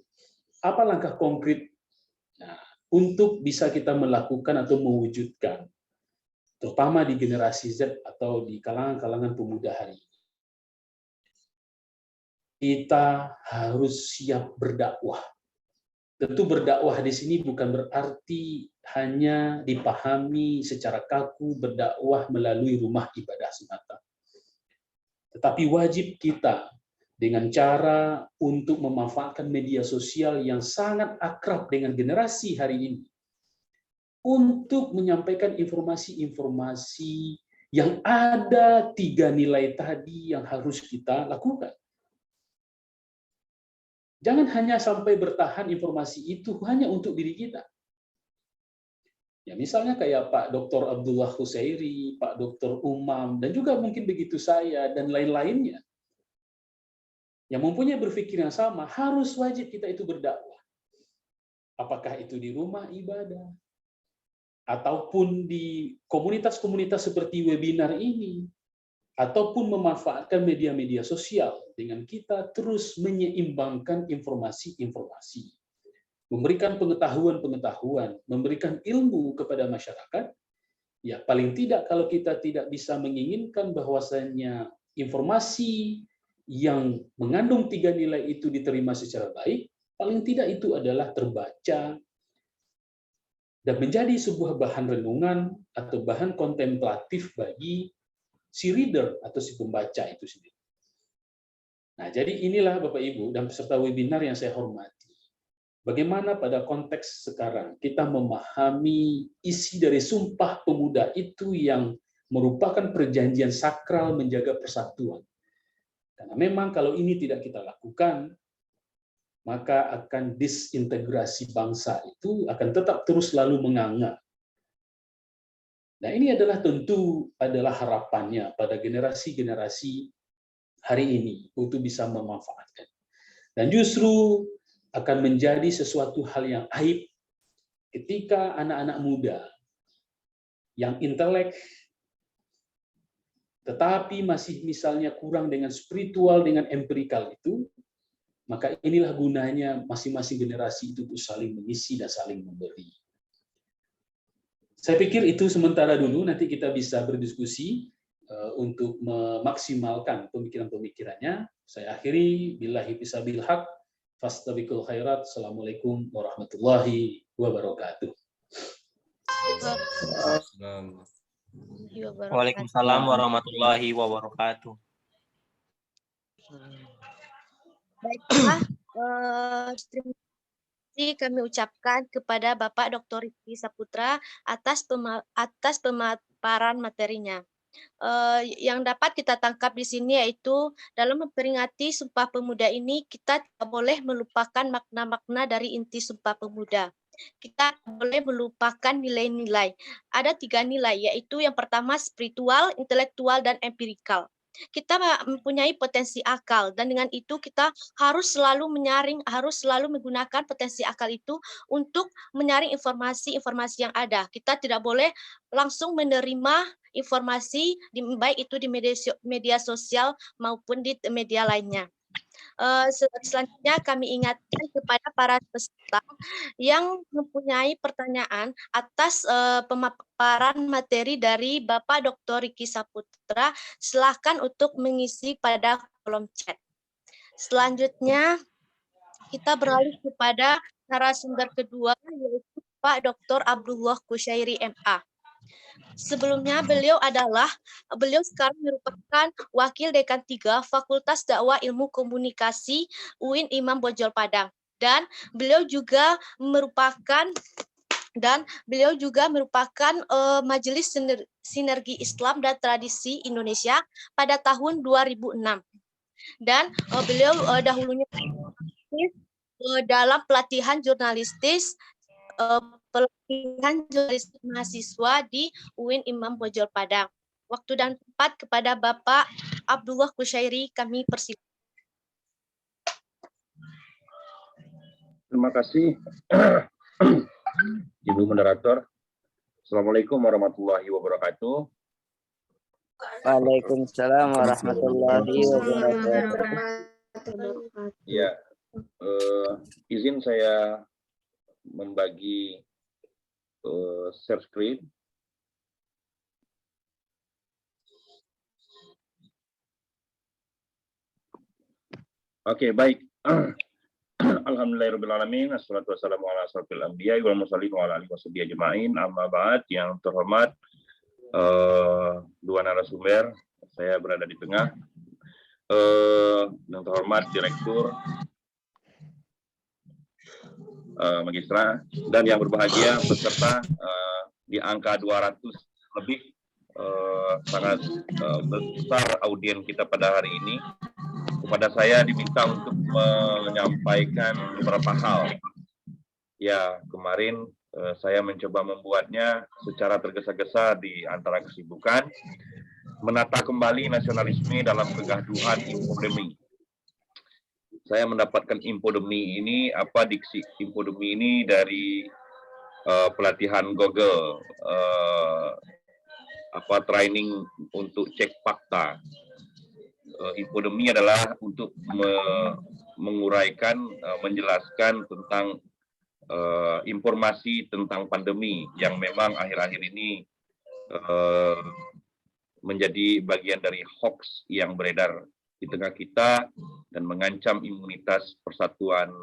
apa langkah konkret untuk bisa kita melakukan atau mewujudkan, terutama di generasi Z atau di kalangan-kalangan pemuda hari ini? Kita harus siap berdakwah. Tentu berdakwah di sini bukan berarti hanya dipahami secara kaku berdakwah melalui rumah ibadah semata. Tetapi wajib kita dengan cara untuk memanfaatkan media sosial yang sangat akrab dengan generasi hari ini untuk menyampaikan informasi-informasi yang ada 3 nilai tadi yang harus kita lakukan. Jangan hanya sampai bertahan informasi itu hanya untuk diri kita. Ya, misalnya kayak Pak Dr. Abdullah Husairi, Pak Dr. Umam, dan juga mungkin begitu saya, dan lain-lainnya. Yang mempunyai berpikir yang sama, harus wajib kita itu berdakwah. Apakah itu di rumah ibadah, ataupun di komunitas-komunitas seperti webinar ini, ataupun memanfaatkan media-media sosial dengan kita terus menyeimbangkan informasi-informasi. Memberikan pengetahuan-pengetahuan, memberikan ilmu kepada masyarakat, ya paling tidak kalau kita tidak bisa menginginkan bahwasanya informasi yang mengandung 3 nilai itu diterima secara baik, paling tidak itu adalah terbaca dan menjadi sebuah bahan renungan atau bahan kontemplatif bagi si reader atau si pembaca itu sendiri. Nah, jadi inilah Bapak Ibu dan peserta webinar yang saya hormati. Bagaimana pada konteks sekarang kita memahami isi dari Sumpah Pemuda itu yang merupakan perjanjian sakral menjaga persatuan. Karena memang kalau ini tidak kita lakukan, maka akan disintegrasi bangsa itu akan tetap terus lalu menganga. Nah, ini adalah tentu adalah harapannya pada generasi-generasi hari ini untuk bisa memanfaatkan. Dan justru akan menjadi sesuatu hal yang aib ketika anak-anak muda yang intelek tetapi masih misalnya kurang dengan spiritual, dengan empirikal itu, maka inilah gunanya masing-masing generasi itu untuk saling mengisi dan saling memberi. Saya pikir itu sementara dulu, nanti kita bisa berdiskusi untuk memaksimalkan pemikiran-pemikirannya. Saya akhiri, billahi bisabil haq, fastabiqul khairat. Assalamualaikum warahmatullahi wabarakatuh. Waalaikumsalam warahmatullahi wabarakatuh. Baiklah, terima kasih kami ucapkan kepada Bapak Dr. Ricky Saputra atas pemaparan materinya. Yang dapat kita tangkap di sini yaitu dalam memperingati Sumpah Pemuda ini kita tidak boleh melupakan makna-makna dari inti Sumpah Pemuda. Kita tidak boleh melupakan nilai-nilai. Ada 3 nilai, yaitu yang pertama spiritual, intelektual, dan empirikal. Kita mempunyai potensi akal dan dengan itu kita harus selalu menyaring, harus selalu menggunakan potensi akal itu untuk menyaring informasi-informasi yang ada. Kita tidak boleh langsung menerima informasi baik itu di media sosial maupun di media lainnya. Selanjutnya kami ingatkan kepada para peserta yang mempunyai pertanyaan atas pemaparan materi dari Bapak Dr. Ricky Saputra, silakan untuk mengisi pada kolom chat. Selanjutnya kita beralih kepada narasumber kedua yaitu Pak Dr. Abdullah Kusyairi MA. Sebelumnya beliau sekarang merupakan Wakil Dekan 3 Fakultas Dakwah Ilmu Komunikasi UIN Imam Bonjol Padang dan beliau juga merupakan Majelis Sinergi Islam dan Tradisi Indonesia pada tahun 2006 dan beliau dahulunya dalam pelatihan jurnalistik mahasiswa di UIN Imam Bonjol Padang. Waktu dan tempat kepada Bapak Abdullah Kusyairi kami persilakan. Terima kasih Ibu Moderator. Assalamualaikum warahmatullahi wabarakatuh. Waalaikumsalam warahmatullahi wabarakatuh. Ya, izin saya membagi share screen. Oke, baik. Alhamdulillahirrahmanirrahim. Assalatu wassalamu ala asrofil anbiya wal mursalin wa ala alihi washabihi ajma'in. Amma ba'd. Yang terhormat dua narasumber, saya berada di tengah. Yang terhormat Direktur Magistra dan yang berbahagia peserta di angka 200 lebih, sangat besar audien kita pada hari ini. Kepada saya diminta untuk menyampaikan beberapa hal. Ya, kemarin saya mencoba membuatnya secara tergesa-gesa di antara kesibukan, menata kembali nasionalisme dalam kegaduhan infodemi. Saya mendapatkan infodemi ini, diksi infodemi ini dari pelatihan Google, training untuk cek fakta. Infodemi adalah untuk menguraikan, menjelaskan tentang informasi tentang pandemi yang memang akhir-akhir ini menjadi bagian dari hoax yang beredar di tengah kita dan mengancam imunitas persatuan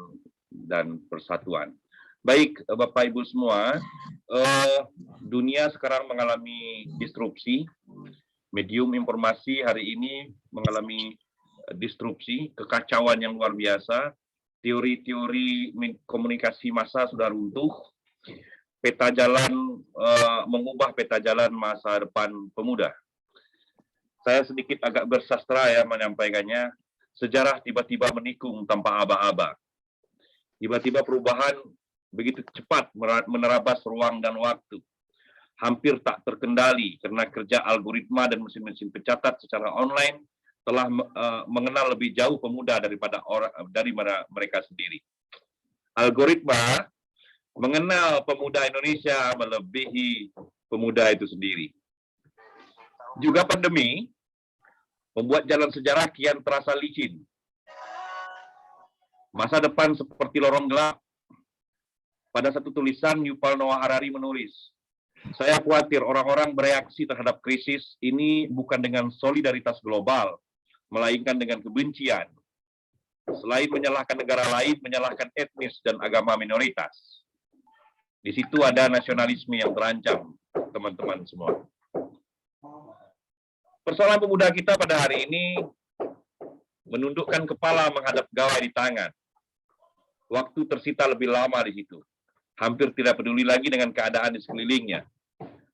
dan persatuan. Baik, Bapak Ibu semua, dunia sekarang mengalami disrupsi. Medium informasi hari ini mengalami disrupsi, kekacauan yang luar biasa. Teori-teori komunikasi massa sudah runtuh. Peta jalan mengubah peta jalan masa depan pemuda. Saya sedikit agak bersastra ya menyampaikannya. Sejarah tiba-tiba menikung tanpa aba-aba. Tiba-tiba perubahan begitu cepat menerabas ruang dan waktu. Hampir tak terkendali karena kerja algoritma dan mesin-mesin pencatat secara online telah mengenal lebih jauh pemuda daripada mereka sendiri. Algoritma mengenal pemuda Indonesia melebihi pemuda itu sendiri. Juga pandemi membuat jalan sejarah kian terasa licin. Masa depan seperti lorong gelap. Pada satu tulisan, Yuval Noah Harari menulis, saya khawatir orang-orang bereaksi terhadap krisis ini bukan dengan solidaritas global, melainkan dengan kebencian. Selain menyalahkan negara lain, menyalahkan etnis dan agama minoritas. Di situ ada nasionalisme yang terancam, teman-teman semua. Persoalan pemuda kita pada hari ini menundukkan kepala menghadap gawai di tangan. Waktu tersita lebih lama di situ. Hampir tidak peduli lagi dengan keadaan di sekelilingnya.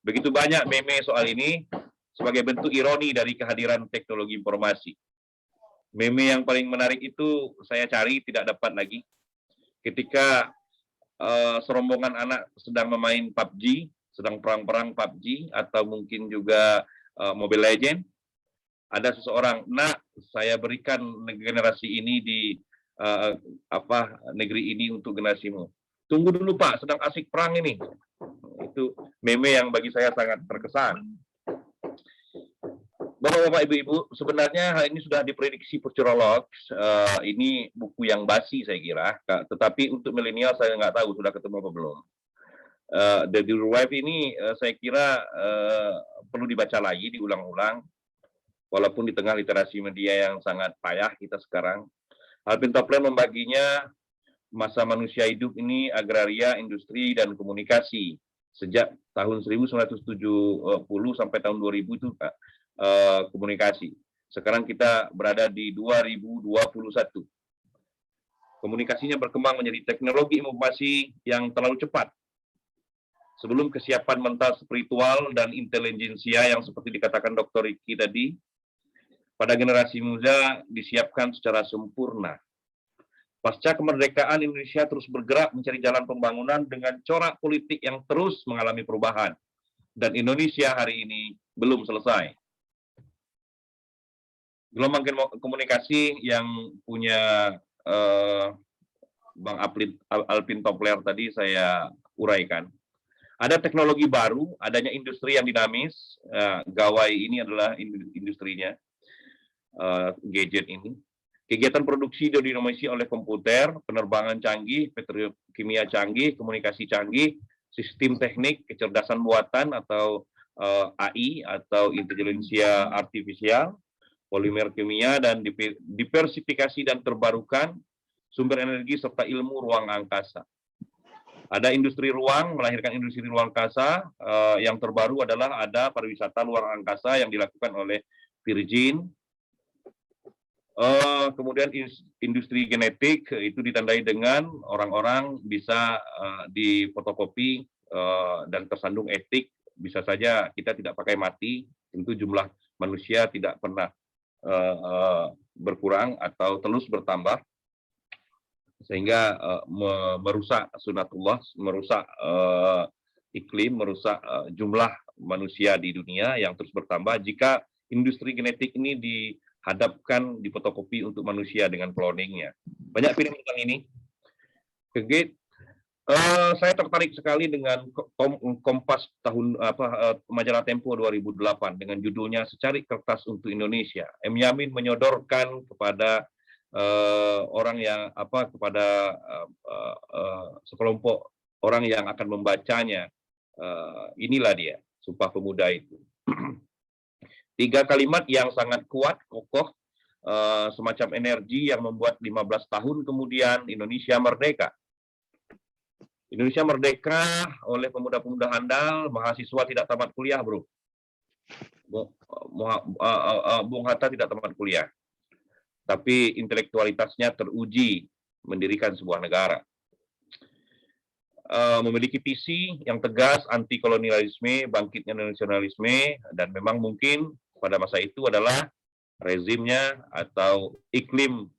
Begitu banyak meme soal ini sebagai bentuk ironi dari kehadiran teknologi informasi. Meme yang paling menarik itu saya cari tidak dapat lagi. Ketika serombongan anak sedang memain PUBG, sedang perang-perang PUBG, atau mungkin juga Mobile Legend, ada seseorang, nak, saya berikan generasi ini di negeri ini untuk generasimu. Tunggu dulu Pak, sedang asik perang ini. Itu meme yang bagi saya sangat terkesan. Bapak-bapak, ibu-ibu, sebenarnya hal ini sudah diprediksi futurolog. Ini buku yang basi saya kira, tetapi untuk milenial saya nggak tahu sudah ketemu apa belum. The Revive ini saya kira perlu dibaca lagi, diulang-ulang, walaupun di tengah literasi media yang sangat payah kita sekarang. Alvin Toffler membaginya masa manusia hidup ini agraria, industri, dan komunikasi. Sejak tahun 1970 sampai tahun 2000 itu komunikasi. Sekarang kita berada di 2021. Komunikasinya berkembang menjadi teknologi informasi yang terlalu cepat. Sebelum kesiapan mental spiritual dan intelijensia yang seperti dikatakan Dr. Ricky tadi, pada generasi muda disiapkan secara sempurna. Pasca kemerdekaan, Indonesia terus bergerak mencari jalan pembangunan dengan corak politik yang terus mengalami perubahan. Dan Indonesia hari ini belum selesai. Gelombang komunikasi yang punya Bang Alvin Toffler tadi saya uraikan. Ada teknologi baru, adanya industri yang dinamis, gawai ini adalah industrinya, gadget ini. Kegiatan produksi didominasi oleh komputer, penerbangan canggih, petrokimia canggih, komunikasi canggih, sistem teknik, kecerdasan buatan atau AI atau intelijensia artifisial, polimer kimia, dan diversifikasi dan terbarukan, sumber energi serta ilmu ruang angkasa. Ada industri ruang, melahirkan industri ruang angkasa. Yang terbaru adalah ada pariwisata luar angkasa yang dilakukan oleh Virgin. Kemudian industri genetik itu ditandai dengan orang-orang bisa difotokopi dan tersandung etik. Bisa saja kita tidak pakai mati, tentu jumlah manusia tidak pernah berkurang atau terus bertambah, sehingga merusak sunatullah, merusak iklim, merusak jumlah manusia di dunia yang terus bertambah jika industri genetik ini dihadapkan di fotokopi untuk manusia dengan cloningnya. Banyak film tentang ini. Saya tertarik sekali dengan Kompas majalah Tempo 2008 dengan judulnya Secari Kertas untuk Indonesia. M. Yamin menyodorkan kepada orang yang kepada sekelompok orang yang akan membacanya, inilah dia Sumpah Pemuda itu. 3 kalimat yang sangat kuat, kokoh, semacam energi yang membuat 15 tahun kemudian Indonesia merdeka. Indonesia merdeka oleh pemuda-pemuda handal, mahasiswa tidak tamat kuliah, bro. Bung Hatta tidak tamat kuliah, tapi intelektualitasnya teruji mendirikan sebuah negara. Memiliki visi yang tegas anti kolonialisme, bangkitnya nasionalisme, dan memang mungkin pada masa itu adalah rezimnya atau iklim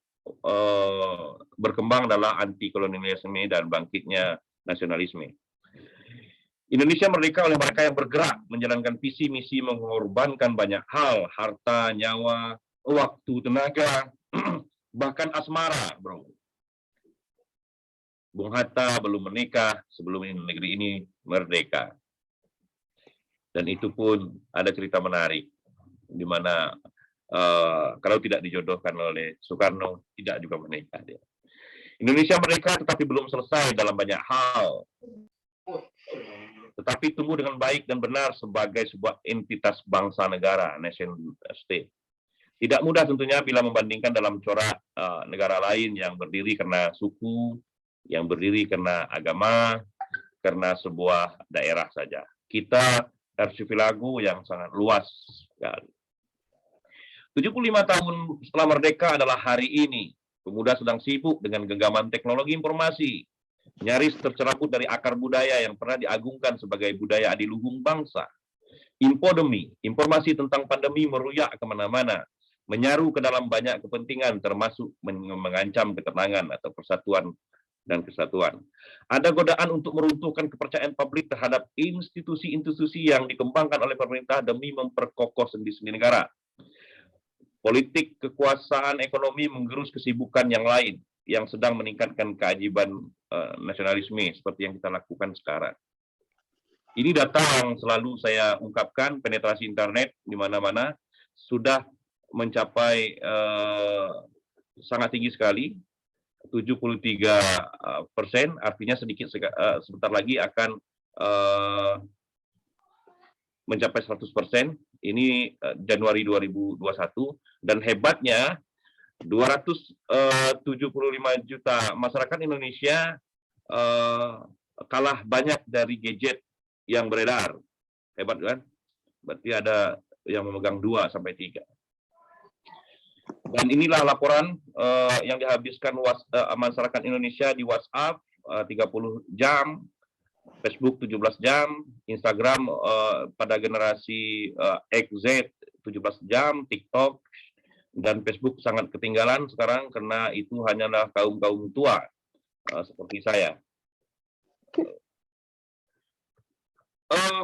berkembang adalah anti kolonialisme dan bangkitnya nasionalisme. Indonesia merdeka oleh mereka yang bergerak menjalankan visi misi, mengorbankan banyak hal, harta, nyawa, waktu, tenaga, bahkan asmara, bro. Bung Hatta belum menikah sebelum negeri ini merdeka. Dan itu pun ada cerita menarik, di mana kalau tidak dijodohkan oleh Soekarno, tidak juga menikah dia. Indonesia merdeka tetapi belum selesai dalam banyak hal, tetapi tumbuh dengan baik dan benar sebagai sebuah entitas bangsa negara, nation state. Tidak mudah tentunya bila membandingkan dalam corak negara lain yang berdiri karena suku, yang berdiri karena agama, karena sebuah daerah saja. Kita archipelago yang sangat luas sekali. 75 tahun setelah merdeka adalah hari ini. Pemuda sedang sibuk dengan genggaman teknologi informasi, nyaris tercerabut dari akar budaya yang pernah diagungkan sebagai budaya adiluhung bangsa. Infodemi, informasi tentang pandemi meruyak kemana-mana, menyaru ke dalam banyak kepentingan, termasuk mengancam ketenangan atau persatuan dan kesatuan. Ada godaan untuk meruntuhkan kepercayaan publik terhadap institusi-institusi yang dikembangkan oleh pemerintah demi memperkokoh sendi-sendi negara. Politik, kekuasaan, ekonomi menggerus kesibukan yang lain yang sedang meningkatkan keajaiban nasionalisme seperti yang kita lakukan sekarang. Ini data yang selalu saya ungkapkan, penetrasi internet di mana-mana sudah mencapai sangat tinggi sekali, 73%, artinya sebentar lagi akan mencapai 100%. Ini Januari 2021, dan hebatnya 275 juta masyarakat Indonesia kalah banyak dari gadget yang beredar. Hebat kan? Berarti ada yang memegang 2 sampai 3. Dan inilah laporan yang dihabiskan masyarakat Indonesia di WhatsApp 30 jam, Facebook 17 jam, Instagram pada generasi XZ 17 jam, TikTok dan Facebook sangat ketinggalan sekarang karena itu hanyalah kaum-kaum tua seperti saya.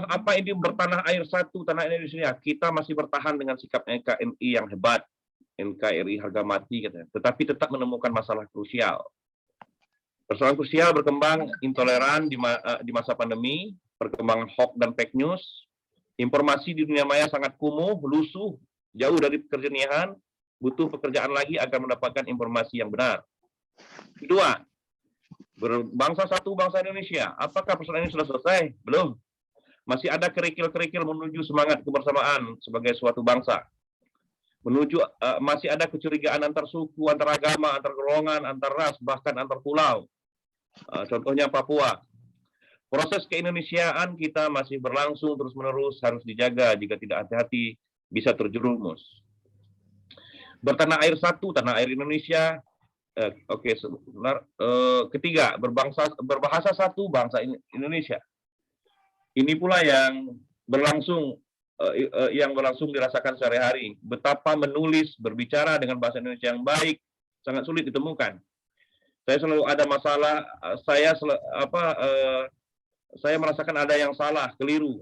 Apa ini bertanah air satu, tanah Indonesia? Kita masih bertahan dengan sikap NKRI yang hebat, NKRI harga mati, katanya. Tetapi tetap menemukan masalah krusial. Persoalan krusial berkembang intoleran di masa pandemi, perkembangan hoax dan fake news, informasi di dunia maya sangat kumuh, lusuh, jauh dari kejernihan, butuh pekerjaan lagi agar mendapatkan informasi yang benar. Kedua, berbangsa satu, bangsa Indonesia. Apakah persoalan ini sudah selesai? Belum. Masih ada kerikil-kerikil menuju semangat kebersamaan sebagai suatu bangsa. Masih ada kecurigaan antar suku, antar agama, antar golongan, antar ras, bahkan antar pulau. Contohnya Papua. Proses keindonesiaan kita masih berlangsung terus-menerus, harus dijaga, jika tidak hati-hati bisa terjerumus. Bertanah air satu, tanah air Indonesia. Ketiga, berbahasa satu, bangsa Indonesia. Ini pula yang berlangsung dirasakan sehari-hari. Betapa menulis, berbicara dengan bahasa Indonesia yang baik sangat sulit ditemukan. Saya selalu ada masalah. Saya merasakan ada yang salah, keliru.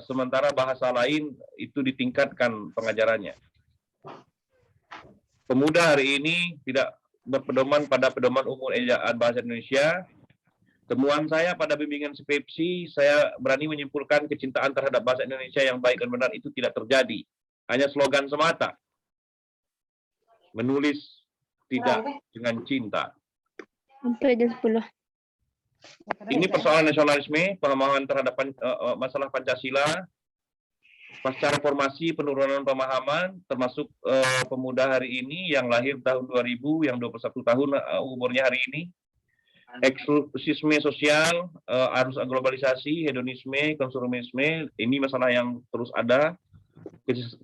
Sementara bahasa lain itu ditingkatkan pengajarannya. Pemuda hari ini tidak berpedoman pada pedoman umum ejaan bahasa Indonesia. Temuan saya pada bimbingan skripsi, saya berani menyimpulkan kecintaan terhadap bahasa Indonesia yang baik dan benar itu tidak terjadi. Hanya slogan semata. Menulis tidak dengan cinta. Sampai jam 10. Ini persoalan nasionalisme, pemahaman terhadap masalah Pancasila, Pasca reformasi penurunan pemahaman, termasuk pemuda hari ini yang lahir tahun 2000, yang 21 tahun umurnya hari ini, eksklusisme sosial, arus globalisasi, hedonisme, konsumerisme, ini masalah yang terus ada,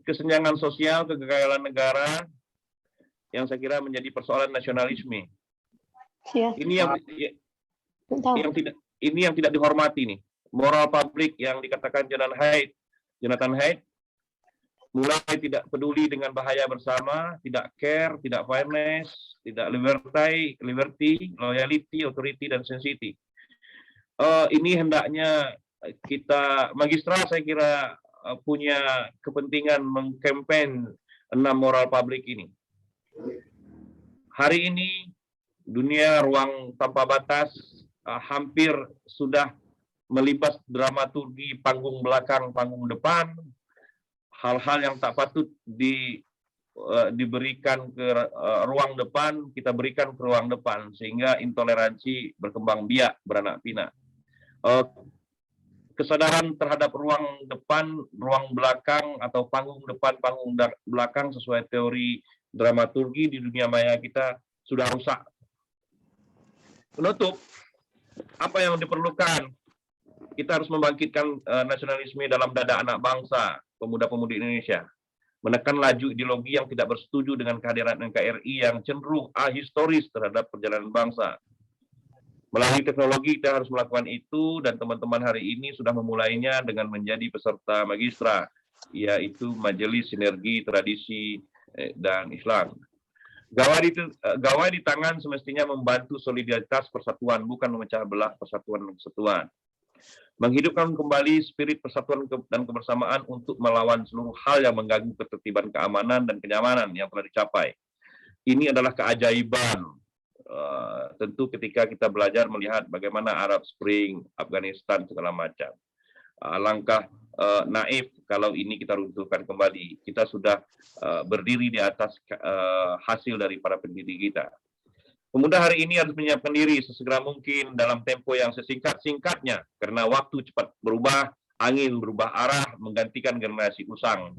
kesenjangan sosial, kegagalan negara, yang saya kira menjadi persoalan nasionalisme. Ini yang tidak dihormati nih. Moral publik yang dikatakan Jonathan Haidt, mulai tidak peduli dengan bahaya bersama, tidak care, tidak fairness, tidak liberty, loyalty, authority, dan sensitivity. Ini hendaknya kita, Magistra saya kira punya kepentingan mengkampen 6 moral publik ini. Hari ini dunia ruang tanpa batas hampir sudah melibas dramaturgi panggung belakang, panggung depan, hal-hal yang tak patut diberikan ke ruang depan, kita berikan ke ruang depan, sehingga intoleransi berkembang biak, beranak pinak. Kesadaran terhadap ruang depan, ruang belakang, atau panggung depan, panggung belakang sesuai teori dramaturgi di dunia maya kita sudah rusak. Penutup, apa yang diperlukan? Kita harus membangkitkan nasionalisme dalam dada anak bangsa, pemuda-pemudi Indonesia. Menekan laju ideologi yang tidak bersetuju dengan kehadiran NKRI yang cenderung ahistoris terhadap perjalanan bangsa. Melalui teknologi kita harus melakukan itu, dan teman-teman hari ini sudah memulainya dengan menjadi peserta Magistra, yaitu Majelis Sinergi Tradisi dan Islam. Gawai di tangan semestinya membantu solidaritas persatuan, bukan memecah belah persatuan dan kesatuan. Menghidupkan kembali spirit persatuan dan kebersamaan untuk melawan seluruh hal yang mengganggu ketertiban, keamanan, dan kenyamanan yang telah dicapai. Ini adalah keajaiban. Tentu ketika kita belajar melihat bagaimana Arab Spring, Afghanistan, segala macam. Alangkah naif kalau ini kita runtuhkan kembali. Kita sudah berdiri di atas hasil dari para pendiri kita. Pemuda hari ini harus menyiapkan diri sesegera mungkin dalam tempo yang sesingkat-singkatnya, karena waktu cepat berubah, angin berubah arah, menggantikan generasi usang.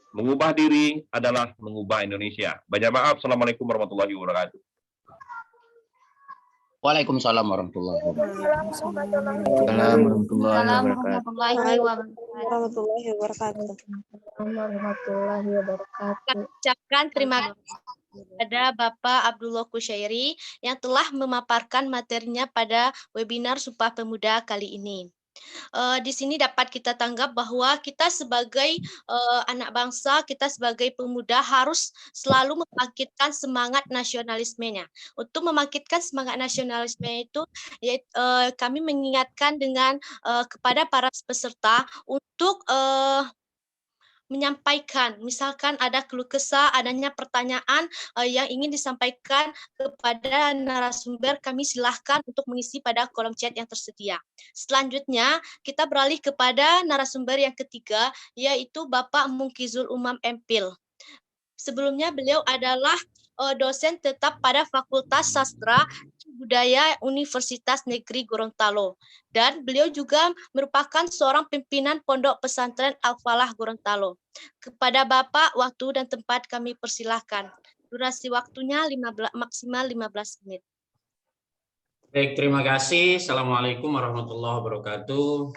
Mengubah diri adalah mengubah Indonesia. Banyak maaf. Assalamualaikum warahmatullahi wabarakatuh. Waalaikumsalam warahmatullahi wabarakatuh. Warahmatullahi wabarakatuh. Ucapkan terima kasih kepada Bapak Abdullah Kusyairi yang telah memaparkan materinya pada webinar Sumpah Pemuda kali ini. Di sini dapat kita tanggap bahwa kita sebagai anak bangsa, kita sebagai pemuda harus selalu membangkitkan semangat nasionalismenya. Untuk membangkitkan semangat nasionalisme itu, kami mengingatkan dengan kepada para peserta untuk menyampaikan, misalkan ada keluh kesah, adanya pertanyaan yang ingin disampaikan kepada narasumber, kami silahkan untuk mengisi pada kolom chat yang tersedia. Selanjutnya, kita beralih kepada narasumber yang ketiga, yaitu Bapak Mungkizul Umam MPhil. Sebelumnya beliau adalah dosen tetap pada Fakultas Sastra Budaya Universitas Negeri Gorontalo, dan beliau juga merupakan seorang pimpinan Pondok Pesantren Al-Falah Gorontalo. Kepada Bapak, waktu dan tempat kami persilahkan. Durasi waktunya maksimal 15 menit. Baik, terima kasih. Assalamualaikum warahmatullahi wabarakatuh.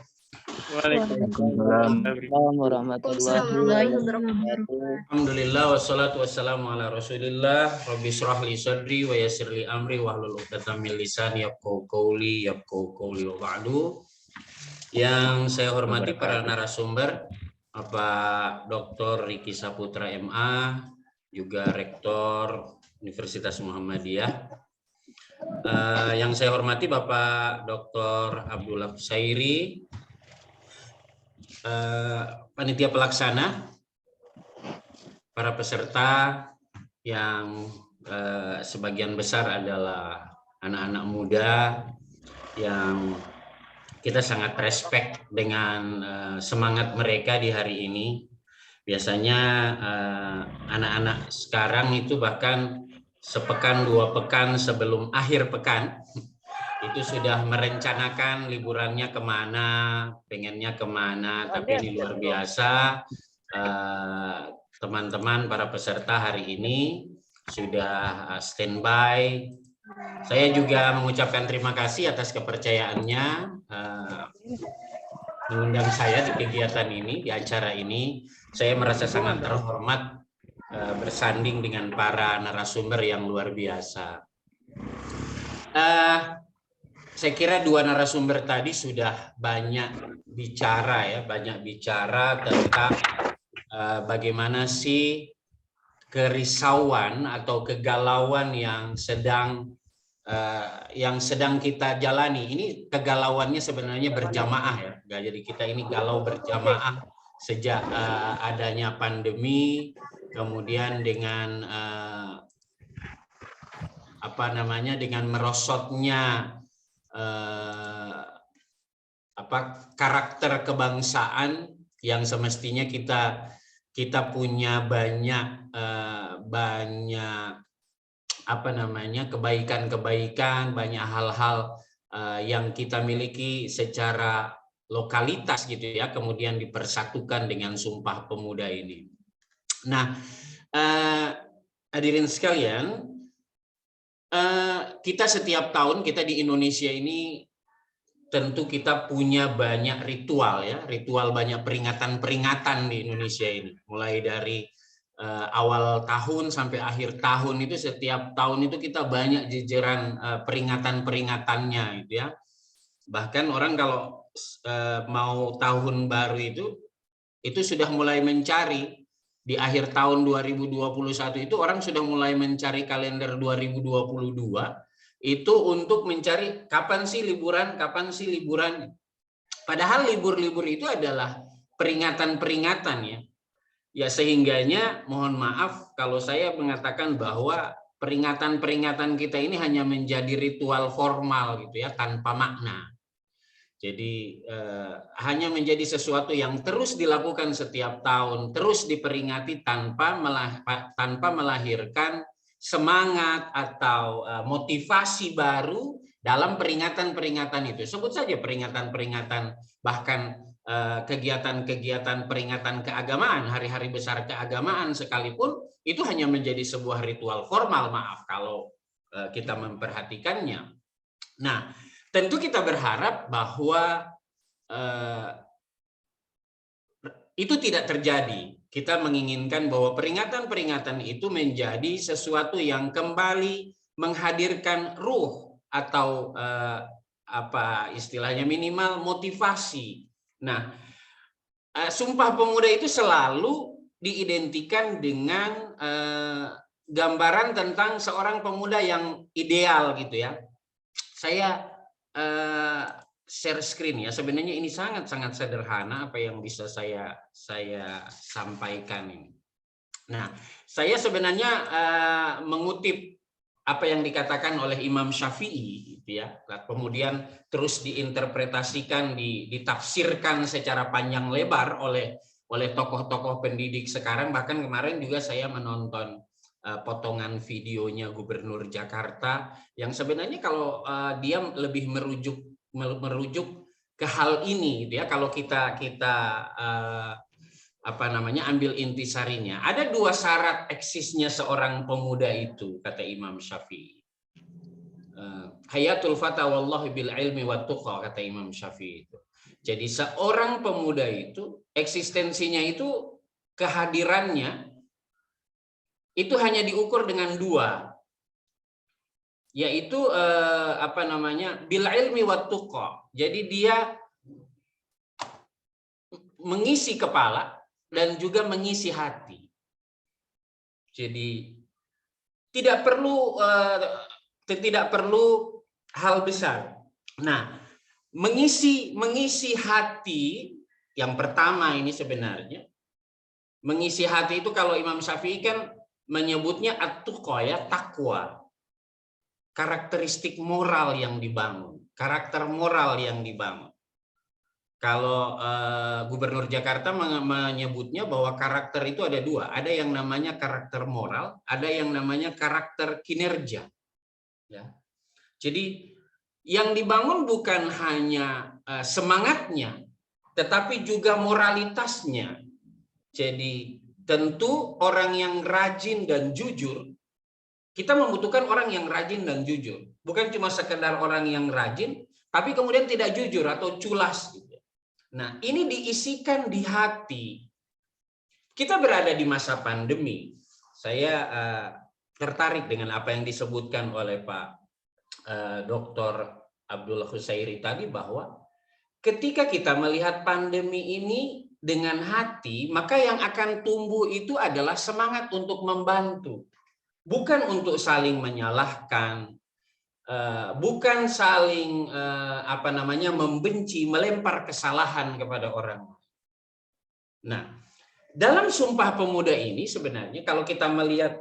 Waalaikumsalam warahmatullahi wabarakatuh. Alhamdulillah wassalatu wassalamu ala Rasulillah. Rabbi shrah li sadri wa yassir li amri wahlul 'uqdatam min lisani yafqahu qawli wa ba'du. Yang saya hormati para narasumber, Bapak Dr. Riki Saputra MA, juga Rektor Universitas Muhammadiyah. Yang saya hormati Bapak Dr. Abdullah Kusyairi, panitia pelaksana, para peserta yang sebagian besar adalah anak-anak muda yang kita sangat respect dengan semangat mereka di hari ini. Biasanya anak-anak sekarang itu bahkan sepekan, 2 pekan sebelum akhir pekan itu sudah merencanakan liburannya kemana, pengennya kemana, tapi ini luar biasa. Teman-teman para peserta hari ini sudah standby. Saya juga mengucapkan terima kasih atas kepercayaannya mengundang saya di kegiatan ini, di acara ini. Saya merasa sangat terhormat bersanding dengan para narasumber yang luar biasa. Saya kira dua narasumber tadi sudah banyak bicara tentang bagaimana sih kerisauan atau kegalauan yang sedang kita jalani. Ini kegalauannya sebenarnya berjamaah ya. Jadi kita ini galau berjamaah sejak adanya pandemi, kemudian dengan dengan merosotnya karakter kebangsaan yang semestinya kita punya banyak kebaikan-kebaikan, banyak hal-hal yang kita miliki secara lokalitas gitu ya, kemudian dipersatukan dengan Sumpah Pemuda ini. Nah, hadirin sekalian, kita setiap tahun kita di Indonesia ini tentu kita punya banyak ritual ya, banyak peringatan-peringatan di Indonesia ini. Mulai dari awal tahun sampai akhir tahun itu setiap tahun itu kita banyak jajaran peringatan-peringatannya gitu ya. Bahkan orang kalau mau tahun baru itu sudah mulai mencari. Di akhir tahun 2021 itu orang sudah mulai mencari kalender 2022 itu untuk mencari kapan sih liburan. Padahal libur-libur itu adalah peringatan-peringatan ya. Ya sehingganya mohon maaf kalau saya mengatakan bahwa peringatan-peringatan kita ini hanya menjadi ritual formal gitu ya, tanpa makna. Jadi hanya menjadi sesuatu yang terus dilakukan setiap tahun, terus diperingati tanpa melahirkan semangat atau motivasi baru dalam peringatan-peringatan itu. Sebut saja peringatan-peringatan, bahkan kegiatan-kegiatan peringatan keagamaan, hari-hari besar keagamaan sekalipun, itu hanya menjadi sebuah ritual formal, maaf kalau kita memperhatikannya. Nah, tentu kita berharap bahwa itu tidak terjadi. Kita menginginkan bahwa peringatan-peringatan itu menjadi sesuatu yang kembali menghadirkan ruh atau istilahnya minimal motivasi. Nah, Sumpah Pemuda itu selalu diidentikan dengan gambaran tentang seorang pemuda yang ideal gitu ya. Saya share screen ya. Sebenarnya ini sangat-sangat sederhana apa yang bisa saya sampaikan ini. Nah, saya sebenarnya mengutip apa yang dikatakan oleh Imam Syafi'i gitu ya. Kemudian terus diinterpretasikan, ditafsirkan secara panjang lebar oleh tokoh-tokoh pendidik sekarang. Bahkan kemarin juga saya menonton potongan videonya Gubernur Jakarta yang sebenarnya kalau dia lebih merujuk ke hal ini gitu ya. Kalau kita ambil intisarinya, ada dua syarat eksisnya seorang pemuda itu, kata Imam Syafi'i. Hayatul fata wallahi bil ilmi wat tuqa, kata Imam Syafi'i itu. Jadi seorang pemuda itu eksistensinya itu, kehadirannya itu hanya diukur dengan dua, yaitu bil ilmi wat tuqa. Jadi dia mengisi kepala dan juga mengisi hati. Jadi tidak perlu hal besar. Nah, mengisi hati yang pertama ini sebenarnya, mengisi hati itu kalau Imam Syafi'i kan menyebutnya at-tuqa ya, takwa. Karakteristik moral yang dibangun, karakter moral yang dibangun. Kalau Gubernur Jakarta menyebutnya bahwa karakter itu ada dua, ada yang namanya karakter moral, ada yang namanya karakter kinerja. Ya. Jadi yang dibangun bukan hanya semangatnya, tetapi juga moralitasnya. Jadi tentu orang yang rajin dan jujur, kita membutuhkan orang yang rajin dan jujur. Bukan cuma sekedar orang yang rajin, tapi kemudian tidak jujur atau culas. Nah, ini diisikan di hati. Kita berada di masa pandemi. Saya tertarik dengan apa yang disebutkan oleh Pak Dr. Abdullah Husairi tadi, bahwa ketika kita melihat pandemi ini dengan hati, maka yang akan tumbuh itu adalah semangat untuk membantu. Bukan untuk saling menyalahkan, bukan saling membenci, melempar kesalahan kepada orang. Nah, dalam Sumpah Pemuda ini sebenarnya kalau kita melihat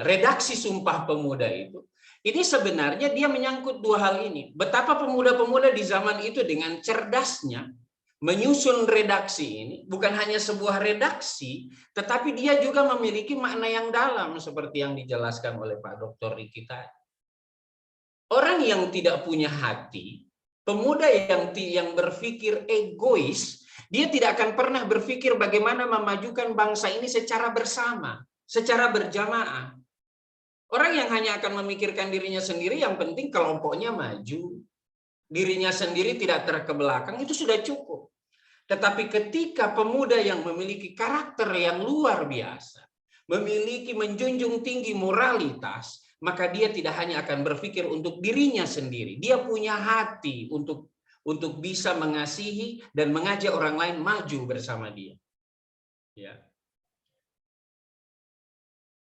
redaksi Sumpah Pemuda itu, ini sebenarnya dia menyangkut dua hal ini. Betapa pemuda-pemuda di zaman itu dengan cerdasnya menyusun redaksi ini, bukan hanya sebuah redaksi, tetapi dia juga memiliki makna yang dalam seperti yang dijelaskan oleh Pak Dr. Riki tadi. Orang yang tidak punya hati, pemuda yang berpikir egois, dia tidak akan pernah berpikir bagaimana memajukan bangsa ini secara bersama, secara berjamaah. Orang yang hanya akan memikirkan dirinya sendiri, yang penting kelompoknya maju, dirinya sendiri tidak terkebelakang, itu sudah cukup. Tetapi ketika pemuda yang memiliki karakter yang luar biasa, memiliki menjunjung tinggi moralitas, maka dia tidak hanya akan berpikir untuk dirinya sendiri, dia punya hati untuk bisa mengasihi dan mengajak orang lain maju bersama dia. Ya.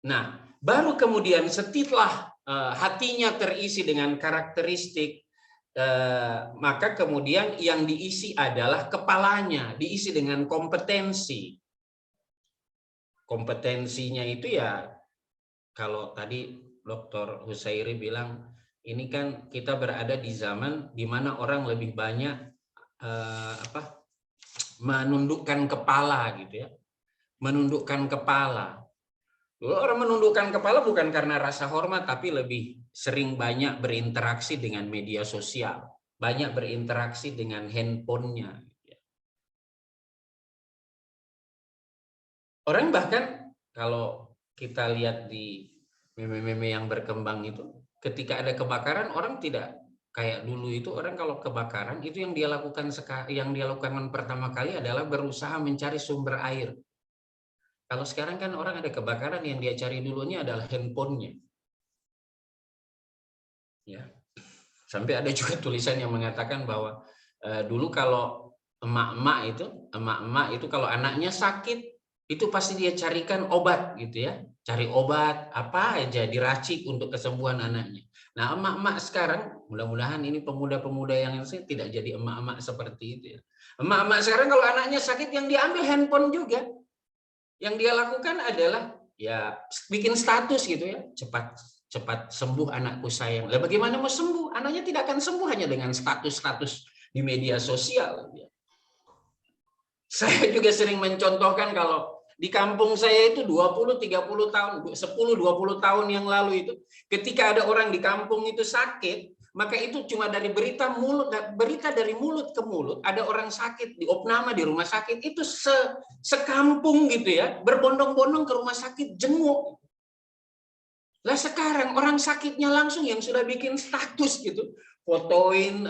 Nah, baru kemudian setelah hatinya terisi dengan karakteristik, maka kemudian yang diisi adalah kepalanya, diisi dengan kompetensi. Kompetensinya itu ya, kalau tadi Dr. Husairi bilang, ini kan kita berada di zaman di mana orang lebih banyak menundukkan kepala gitu ya, menundukkan kepala. Orang menundukkan kepala bukan karena rasa hormat, tapi lebih sering banyak berinteraksi dengan media sosial, banyak berinteraksi dengan handphonenya. Orang bahkan kalau kita lihat di meme-meme yang berkembang itu, ketika ada kebakaran orang tidak kayak dulu itu, orang kalau kebakaran itu yang dia lakukan pertama kali adalah berusaha mencari sumber air. Kalau sekarang kan orang ada kebakaran yang dia cari dulunya adalah handphonenya. Ya. Sampai ada juga tulisan yang mengatakan bahwa dulu kalau emak-emak itu kalau anaknya sakit itu pasti dia carikan obat gitu ya. Cari obat apa aja diracik untuk kesembuhan anaknya. Nah, emak-emak sekarang, mudah-mudahan ini pemuda-pemuda yang tidak jadi emak-emak seperti itu ya. Emak-emak sekarang kalau anaknya sakit yang diambil handphone juga. Yang dia lakukan adalah ya bikin status gitu ya, cepat sembuh anakku sayang. Lah bagaimana mau sembuh? Anaknya tidak akan sembuh hanya dengan status-status di media sosial. Saya juga sering mencontohkan kalau di kampung saya itu 20-30 tahun, 10-20 tahun yang lalu itu, ketika ada orang di kampung itu sakit, maka itu cuma dari berita dari mulut ke mulut, ada orang sakit di opname di rumah sakit, itu sekampung gitu ya, berbondong-bondong ke rumah sakit jenguk. Lah sekarang orang sakitnya langsung yang sudah bikin status gitu, fotoin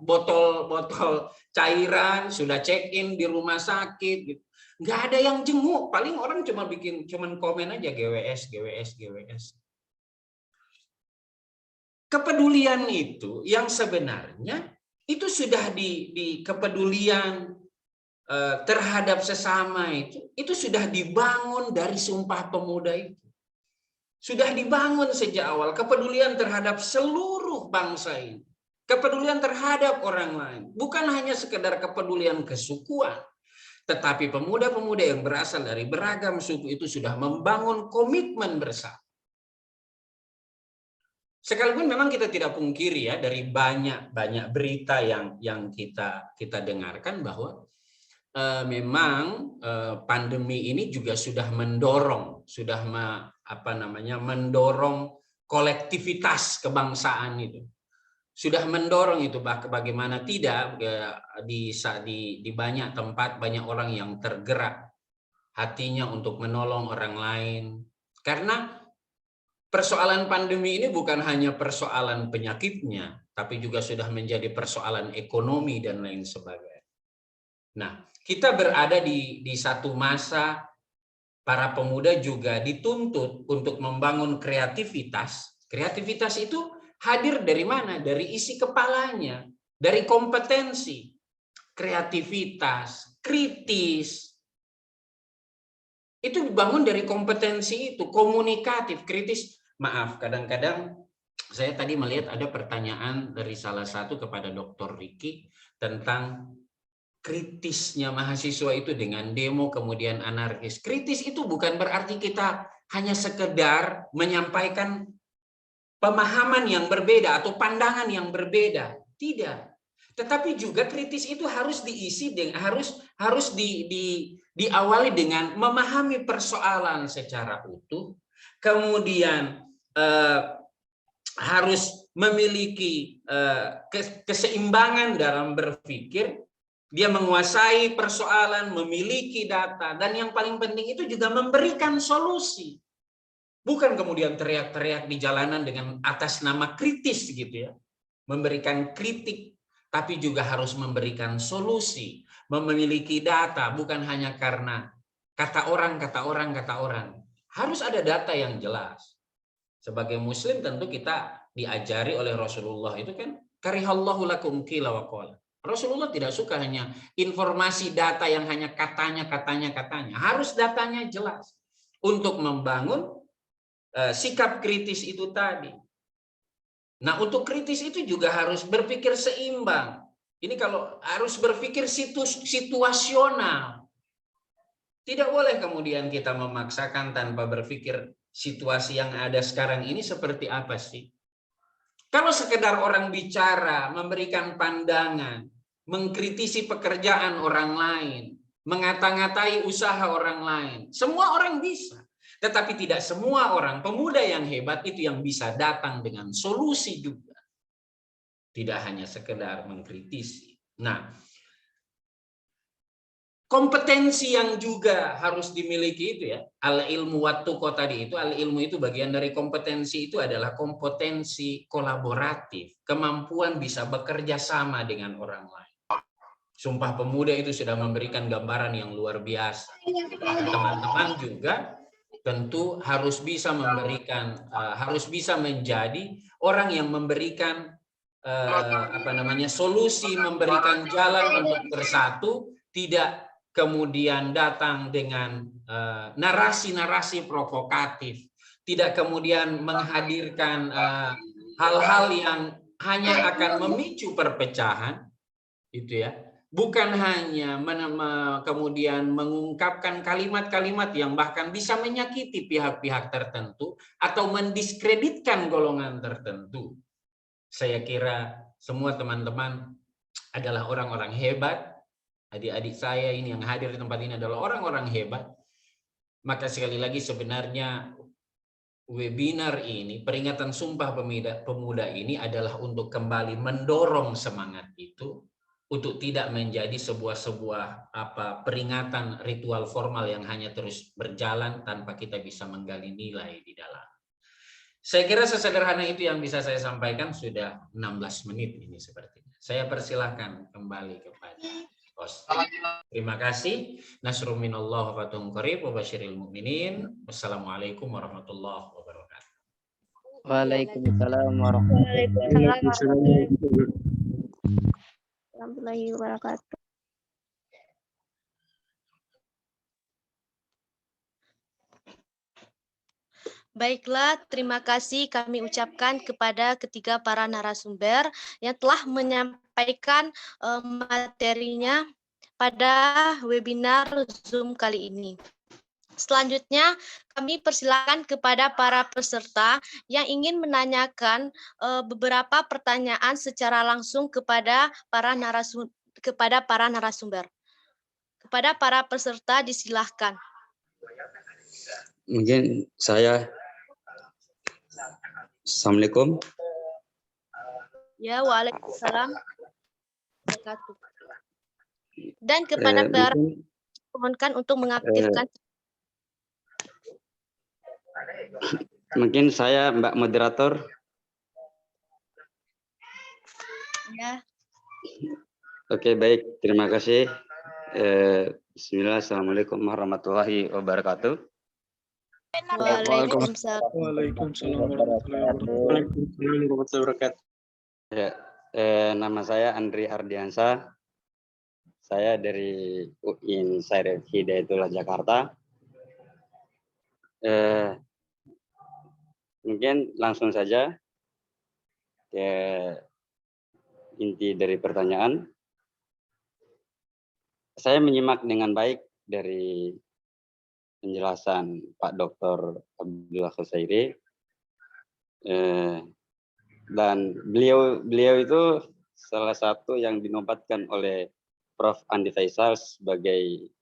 botol cairan, sudah check in di rumah sakit gitu. Nggak ada yang jenguk, paling orang cuma komen aja GWS. Kepedulian itu yang sebenarnya itu sudah di kepedulian terhadap sesama itu sudah dibangun dari Sumpah Pemuda itu. Sudah dibangun sejak awal, kepedulian terhadap seluruh bangsa ini. Kepedulian terhadap orang lain, bukan hanya sekedar kepedulian kesukuan, tetapi pemuda-pemuda yang berasal dari beragam suku itu sudah membangun komitmen bersama. Sekalipun memang kita tidak pungkiri ya, dari banyak berita yang kita dengarkan bahwa memang pandemi ini juga sudah mendorong, mendorong kolektivitas kebangsaan itu. Sudah mendorong itu, bagaimana tidak di banyak tempat banyak orang yang tergerak hatinya untuk menolong orang lain. Karena persoalan pandemi ini bukan hanya persoalan penyakitnya, tapi juga sudah menjadi persoalan ekonomi dan lain sebagainya. Nah, kita berada di satu masa para pemuda juga dituntut untuk membangun kreativitas. Kreativitas itu hadir dari mana? Dari isi kepalanya, dari kompetensi, kreativitas, kritis. Itu dibangun dari kompetensi itu, komunikatif, kritis. Maaf, kadang-kadang saya tadi melihat ada pertanyaan dari salah satu kepada Dr. Ricky tentang kritisnya mahasiswa itu dengan demo kemudian anarkis. Kritis itu bukan berarti kita hanya sekedar menyampaikan pemahaman yang berbeda atau pandangan yang berbeda, tidak. Tetapi juga kritis itu harus diisi dengan harus diawali dengan memahami persoalan secara utuh, kemudian harus memiliki keseimbangan dalam berpikir, dia menguasai persoalan, memiliki data, dan yang paling penting itu juga memberikan solusi. Bukan kemudian teriak-teriak di jalanan dengan atas nama kritis gitu ya. Memberikan kritik, tapi juga harus memberikan solusi. Memiliki data, bukan hanya karena kata orang. Harus ada data yang jelas. Sebagai muslim tentu kita diajari oleh Rasulullah itu kan, karihallahu lakum qila wa qala. Rasulullah tidak suka hanya informasi data yang hanya katanya. Harus datanya jelas. Untuk membangun sikap kritis itu tadi. Nah, untuk kritis itu juga harus berpikir seimbang. Ini kalau harus berpikir situasional. Tidak boleh kemudian kita memaksakan tanpa berpikir situasi yang ada sekarang ini seperti apa sih. Kalau sekedar orang bicara, memberikan pandangan, mengkritisi pekerjaan orang lain, mengata-ngatai usaha orang lain, semua orang bisa. Tetapi tidak semua orang, pemuda yang hebat itu yang bisa datang dengan solusi juga. Tidak hanya sekedar mengkritisi. Nah, kompetensi yang juga harus dimiliki itu ya, al-ilmu wattuqa tadi itu, al-ilmu itu bagian dari kompetensi itu adalah kompetensi kolaboratif, kemampuan bisa bekerja sama dengan orang lain. Sumpah Pemuda itu sudah memberikan gambaran yang luar biasa. Teman-teman juga tentu harus bisa memberikan, harus bisa menjadi orang yang memberikan solusi, memberikan jalan untuk bersatu, tidak kemudian datang dengan narasi-narasi provokatif, tidak kemudian menghadirkan hal-hal yang hanya akan memicu perpecahan, itu ya. Bukan hanya kemudian mengungkapkan kalimat-kalimat yang bahkan bisa menyakiti pihak-pihak tertentu atau mendiskreditkan golongan tertentu. Saya kira semua teman-teman adalah orang-orang hebat. Adik-adik saya ini yang hadir di tempat ini adalah orang-orang hebat. Maka sekali lagi sebenarnya webinar ini, peringatan Sumpah Pemuda ini adalah untuk kembali mendorong semangat itu, untuk tidak menjadi sebuah peringatan ritual formal yang hanya terus berjalan tanpa kita bisa menggali nilai di dalam. Saya kira sesederhana itu yang bisa saya sampaikan, sudah 16 menit ini sepertinya. Saya persilahkan kembali kepada host. Terima kasih. Nasrun minallah wa fatun qarib wa basyiril mu'minin. Wassalamualaikum warahmatullahi wabarakatuh. Waalaikumsalam warahmatullahi wabarakatuh. Baiklah, terima kasih kami ucapkan kepada ketiga para narasumber yang telah menyampaikan materinya pada webinar Zoom kali ini. Selanjutnya, kami persilakan kepada para peserta yang ingin menanyakan beberapa pertanyaan secara langsung kepada para narasumber. Kepada para peserta disilahkan. Mungkin saya. Assalamualaikum. Ya, waalaikumsalam. Dan kepada para mohonkan untuk mengaktifkan. Mungkin saya Mbak Moderator. Ya. Oke, baik. Terima kasih. Bismillah. Assalamualaikum warahmatullahi wabarakatuh. Waalaikumsalam. Waalaikumsalam warahmatullahi wabarakatuh. Ya, nama saya Andri Ardiansa. Saya dari UIN Syarif Hidayatullah Jakarta. Mungkin langsung saja ke inti dari pertanyaan. Saya menyimak dengan baik dari penjelasan Pak Dr. Abdullah Khusairi, dan beliau itu salah satu yang dinobatkan oleh Prof. Andi Faisal sebagai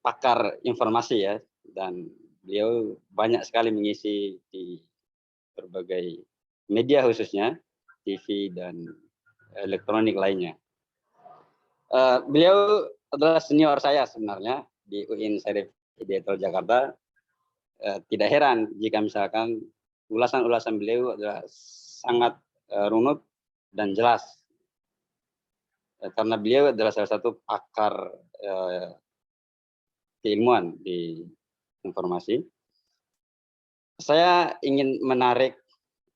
pakar informasi ya, dan beliau banyak sekali mengisi di berbagai media khususnya TV dan elektronik lainnya. Beliau adalah senior saya sebenarnya di UIN Syarif Hidayatullah Jakarta. Tidak heran jika misalkan ulasan-ulasan beliau adalah sangat runut dan jelas. Karena beliau adalah salah satu pakar keilmuan di informasi. Saya ingin menarik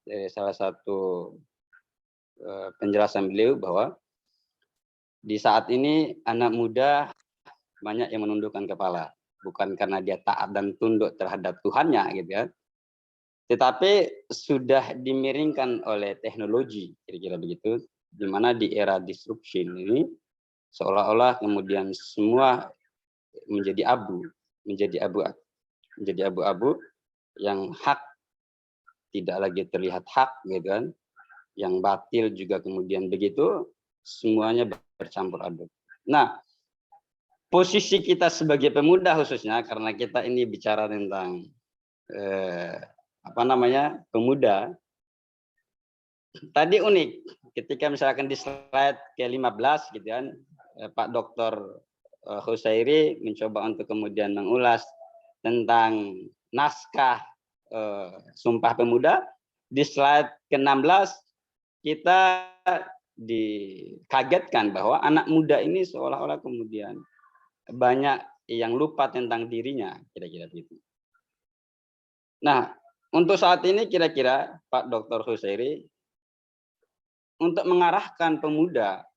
dari salah satu penjelasan beliau bahwa di saat ini anak muda banyak yang menundukkan kepala, bukan karena dia taat dan tunduk terhadap Tuhannya gitu ya, tetapi sudah dimiringkan oleh teknologi, kira-kira begitu, di mana di era disruption ini seolah-olah kemudian semua menjadi abu-abu, yang hak tidak lagi terlihat hak gitu kan, yang batil juga kemudian begitu, semuanya bercampur aduk. Nah, posisi kita sebagai pemuda khususnya, karena kita ini bicara tentang pemuda, tadi unik ketika misalkan di slide ke-15 gitu kan, Pak Dr. Khusairi mencoba untuk kemudian mengulas tentang naskah Sumpah Pemuda. Di slide ke-16 kita dikagetkan bahwa anak muda ini seolah-olah kemudian banyak yang lupa tentang dirinya, kira-kira begitu. Nah, untuk saat ini kira-kira Pak Dr. Khusairi untuk mengarahkan pemuda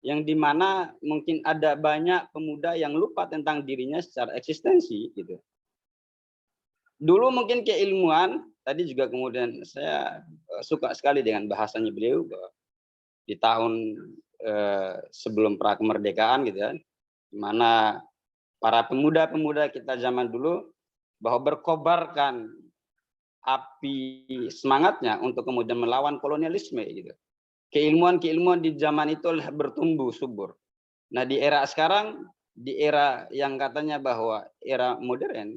yang dimana mungkin ada banyak pemuda yang lupa tentang dirinya secara eksistensi gitu. Dulu mungkin keilmuan, tadi juga kemudian saya suka sekali dengan bahasanya beliau bahwa di tahun sebelum pra kemerdekaan gitu ya, di mana para pemuda-pemuda kita zaman dulu bahwa berkobarkan api semangatnya untuk kemudian melawan kolonialisme gitu. Keilmuan-keilmuan di zaman itu bertumbuh subur. Nah, di era sekarang, di era yang katanya bahwa era modern,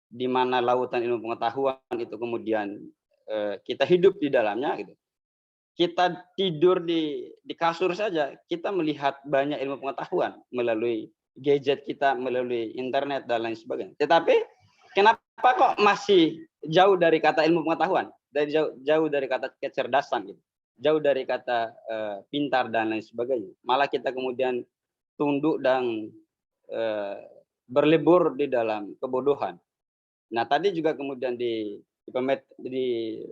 di mana lautan ilmu pengetahuan itu kemudian kita hidup di dalamnya gitu. Kita tidur di kasur saja, kita melihat banyak ilmu pengetahuan melalui gadget kita, melalui internet dan lain sebagainya. Tetapi kenapa kok masih jauh dari kata ilmu pengetahuan, dari jauh dari kata kecerdasan gitu, jauh dari kata pintar dan lain sebagainya. Malah kita kemudian tunduk dan berlebur di dalam kebodohan. Nah, tadi juga kemudian di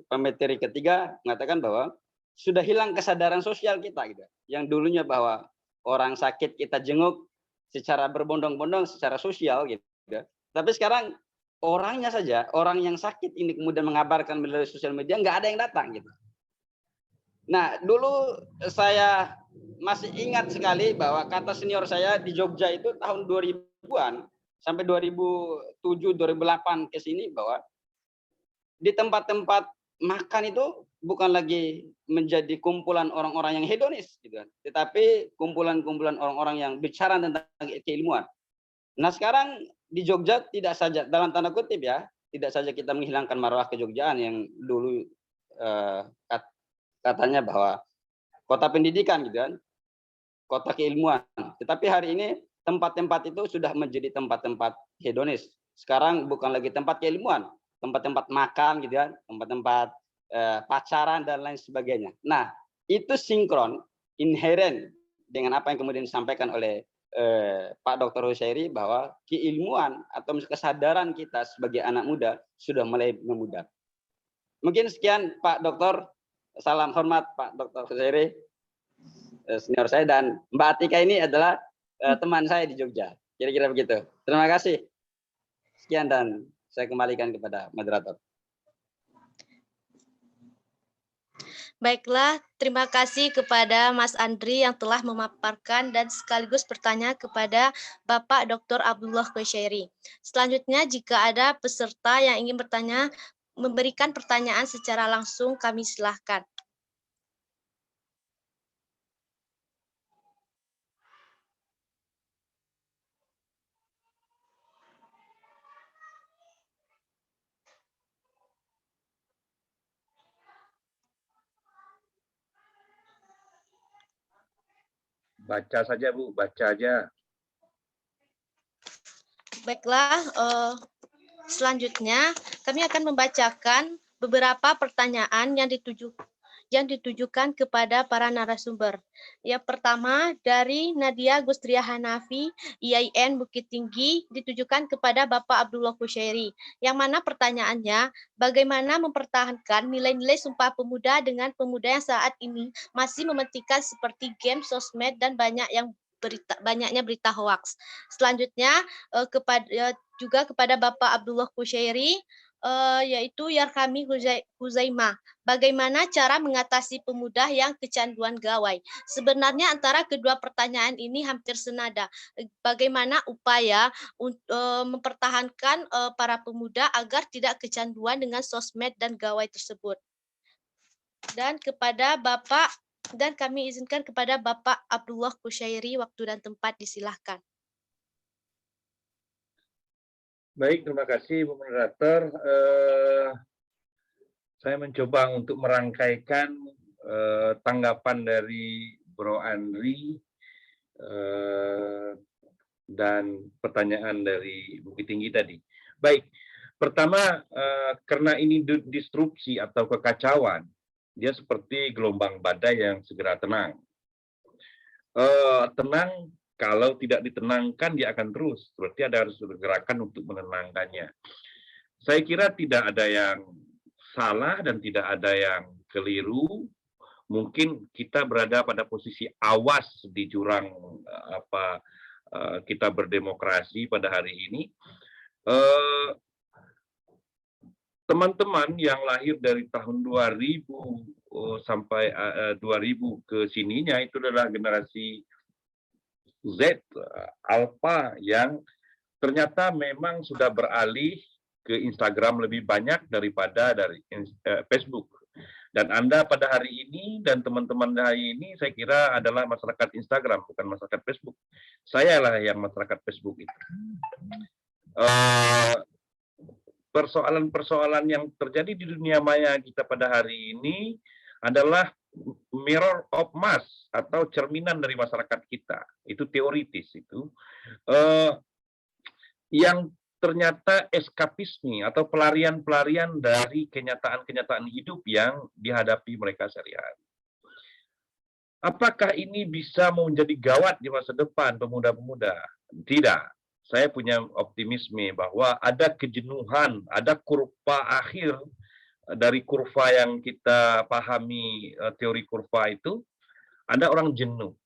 pemateri ketiga mengatakan bahwa sudah hilang kesadaran sosial kita gitu. Yang dulunya bahwa orang sakit kita jenguk secara berbondong-bondong secara sosial gitu. Tapi sekarang orangnya saja, orang yang sakit ini kemudian mengabarkan melalui sosial media, nggak ada yang datang gitu. Nah, dulu saya masih ingat sekali bahwa kata senior saya di Jogja itu tahun 2000-an sampai 2007 2008 ke sini bahwa di tempat-tempat makan itu bukan lagi menjadi kumpulan orang-orang yang hedonis, gitu kan, tetapi kumpulan-kumpulan orang-orang yang bicara tentang keilmuan. Nah sekarang di Jogja tidak saja dalam tanda kutip ya, tidak saja kita menghilangkan marwah kejogjaan yang dulu katanya bahwa kota pendidikan, gitu kan, kota keilmuan. Tetapi hari ini tempat-tempat itu sudah menjadi tempat-tempat hedonis. Sekarang bukan lagi tempat keilmuan, tempat-tempat makan, gitu kan, tempat-tempat pacaran dan lain sebagainya. Nah, itu sinkron, inheren dengan apa yang kemudian disampaikan oleh Pak Dr. Husairi bahwa keilmuan atau kesadaran kita sebagai anak muda sudah mulai memudar. Mungkin sekian Pak Dokter. Salam hormat Pak Dr. Husairi, senior saya, dan Mbak Atika ini adalah teman saya di Jogja. Kira-kira begitu. Terima kasih. Sekian dan saya kembalikan kepada moderator. Baiklah, terima kasih kepada Mas Andri yang telah memaparkan dan sekaligus bertanya kepada Bapak Dr. Abdullah Husairi. Selanjutnya, jika ada peserta yang ingin bertanya, memberikan pertanyaan secara langsung, kami silahkan. Baca saja Bu, baca aja. Baiklah, selanjutnya kami akan membacakan beberapa pertanyaan yang ditujukan kepada para narasumber. Yang pertama dari Nadia Gustria Hanafi, IAIN Bukit Tinggi, ditujukan kepada Bapak Abdullah Husairi. Yang mana pertanyaannya, bagaimana mempertahankan nilai-nilai Sumpah Pemuda dengan pemuda yang saat ini masih mementingkan seperti game, sosmed, dan banyaknya berita hoaks. Selanjutnya juga kepada Bapak Abdullah Husairi, yaitu Yarkami Huzaimah. Bagaimana cara mengatasi pemuda yang kecanduan gawai? Sebenarnya antara kedua pertanyaan ini hampir senada. Bagaimana upaya mempertahankan para pemuda agar tidak kecanduan dengan sosmed dan gawai tersebut? Dan kami izinkan kepada Bapak Abdullah Husairi, waktu dan tempat disilahkan. Baik, terima kasih Bu Moderator. Saya mencoba untuk merangkaikan tanggapan dari Bro Andri dan pertanyaan dari Bukit Tinggi tadi. Baik, pertama karena ini disrupsi atau kekacauan, dia seperti gelombang badai yang segera tenang. Tenang, kalau tidak ditenangkan dia akan terus. Berarti ada harus gerakan untuk menenangkannya. Saya kira tidak ada yang salah dan tidak ada yang keliru. Mungkin kita berada pada posisi awas di jurang kita berdemokrasi pada hari ini. Teman-teman yang lahir dari tahun 2000 sampai 2000 ke sininya itu adalah generasi Z, Alpha, yang ternyata memang sudah beralih ke Instagram lebih banyak daripada dari Facebook. Dan Anda pada hari ini dan teman-teman hari ini saya kira adalah masyarakat Instagram, bukan masyarakat Facebook. Saya lah yang masyarakat Facebook itu. Persoalan-persoalan yang terjadi di dunia maya kita pada hari ini adalah mirror of mass atau cerminan dari masyarakat kita. Itu teoritis itu. Yang ternyata eskapisme atau pelarian-pelarian dari kenyataan-kenyataan hidup yang dihadapi mereka sehari-hari. Apakah ini bisa menjadi gawat di masa depan pemuda-pemuda? Tidak. Saya punya optimisme bahwa ada kejenuhan, ada kurva akhir dari kurva yang kita pahami, teori kurva itu, ada orang jenuh.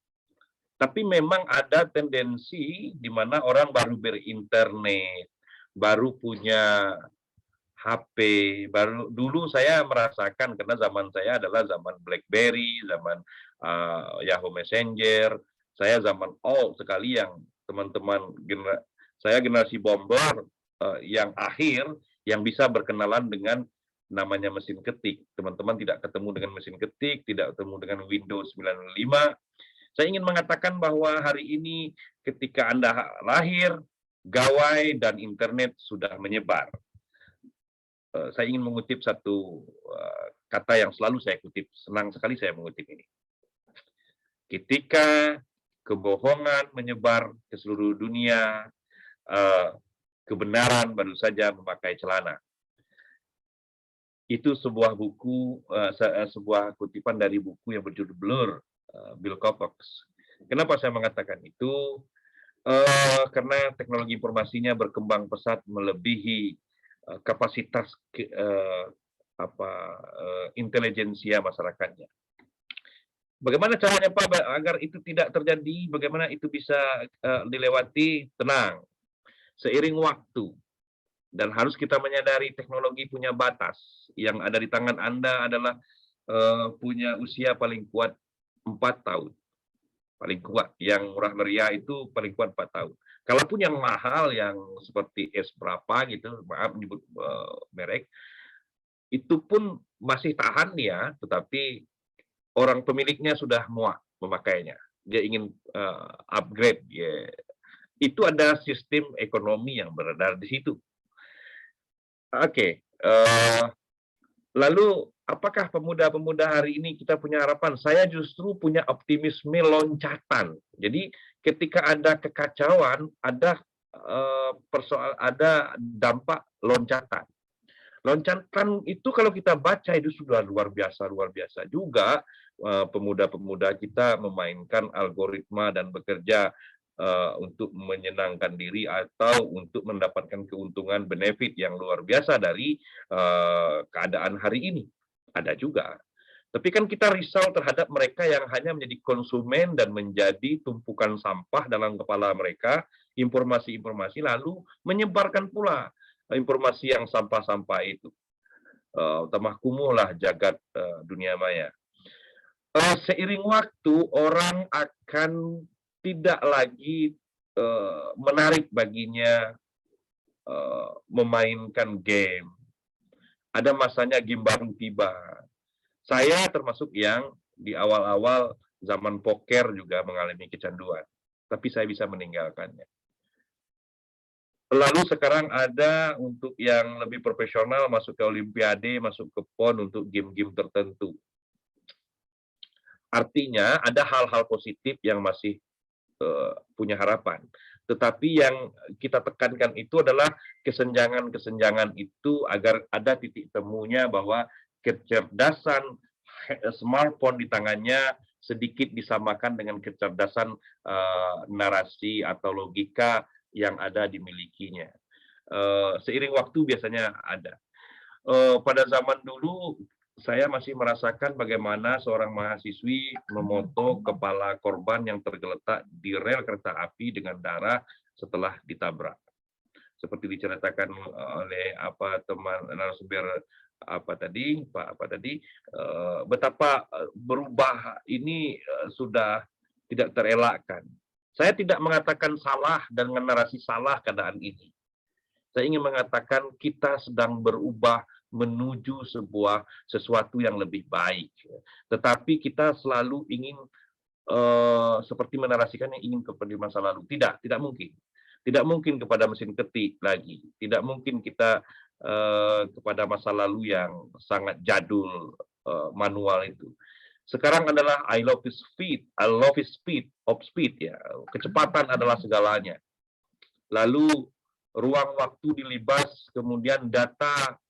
Tapi memang ada tendensi di mana orang baru berinternet, baru punya HP, dulu saya merasakan karena zaman saya adalah zaman BlackBerry, zaman Yahoo Messenger, saya zaman old sekali yang teman-teman saya generasi bomber yang akhir yang bisa berkenalan dengan namanya mesin ketik. Teman-teman tidak ketemu dengan mesin ketik, tidak ketemu dengan Windows 95. Saya ingin mengatakan bahwa hari ini ketika Anda lahir, gawai dan internet sudah menyebar. Saya ingin mengutip satu kata yang selalu saya kutip, senang sekali saya mengutip ini. Ketika kebohongan menyebar ke seluruh dunia, kebenaran baru saja memakai celana. Itu sebuah buku, sebuah kutipan dari buku yang berjudul Blur, Bill Kovacs. Kenapa saya mengatakan itu? Karena teknologi informasinya berkembang pesat melebihi kapasitas intelijensia masyarakatnya. Bagaimana caranya Pak agar itu tidak terjadi? Bagaimana itu bisa dilewati? Tenang, seiring waktu, dan harus kita menyadari teknologi punya batas. Yang ada di tangan Anda adalah punya usia paling kuat 4 tahun. Paling kuat. Yang murah meriah itu paling kuat 4 tahun. Kalaupun yang mahal, yang seperti S berapa gitu, maaf menyebut merek, itu pun masih tahan dia, tetapi orang pemiliknya sudah muak memakainya. Dia ingin upgrade. Ya. Itu ada sistem ekonomi yang beredar di situ. Oke. Lalu apakah pemuda-pemuda hari ini kita punya harapan? Saya justru punya optimisme loncatan. Jadi ketika ada kekacauan, ada ada dampak loncatan. Loncatan itu kalau kita baca itu sudah luar biasa juga. Pemuda-pemuda kita memainkan algoritma dan bekerja untuk menyenangkan diri atau untuk mendapatkan keuntungan benefit yang luar biasa dari keadaan hari ini. Ada juga. Tapi kan kita risau terhadap mereka yang hanya menjadi konsumen dan menjadi tumpukan sampah dalam kepala mereka, informasi-informasi, lalu menyebarkan pula informasi yang sampah-sampah itu. Tamah kumulah jagat dunia maya. Seiring waktu, orang akan tidak lagi menarik baginya memainkan game. Ada masanya game baru tiba. Saya termasuk yang di awal-awal zaman poker juga mengalami kecanduan. Tapi saya bisa meninggalkannya. Lalu sekarang ada untuk yang lebih profesional, masuk ke Olimpiade, masuk ke PON untuk game-game tertentu. Artinya ada hal-hal positif yang masih punya harapan. Tetapi yang kita tekankan itu adalah kesenjangan-kesenjangan itu agar ada titik temunya bahwa kecerdasan smartphone di tangannya sedikit disamakan dengan kecerdasan narasi atau logika yang ada dimilikinya. Seiring waktu biasanya ada. Pada zaman dulu saya masih merasakan bagaimana seorang mahasiswi memoto kepala korban yang tergeletak di rel kereta api dengan darah setelah ditabrak. Seperti diceritakan oleh teman narasumber betapa berubah ini sudah tidak terelakkan. Saya tidak mengatakan salah dengan narasi salah keadaan ini. Saya ingin mengatakan kita sedang berubah menuju sesuatu yang lebih baik. Tetapi kita selalu ingin seperti menarasikannya ingin kepada masa lalu. Tidak mungkin. Tidak mungkin kepada mesin ketik lagi. Tidak mungkin kita kepada masa lalu yang sangat jadul manual itu. Sekarang adalah I love speed of speed ya. Kecepatan adalah segalanya. Lalu ruang waktu dilibas, kemudian data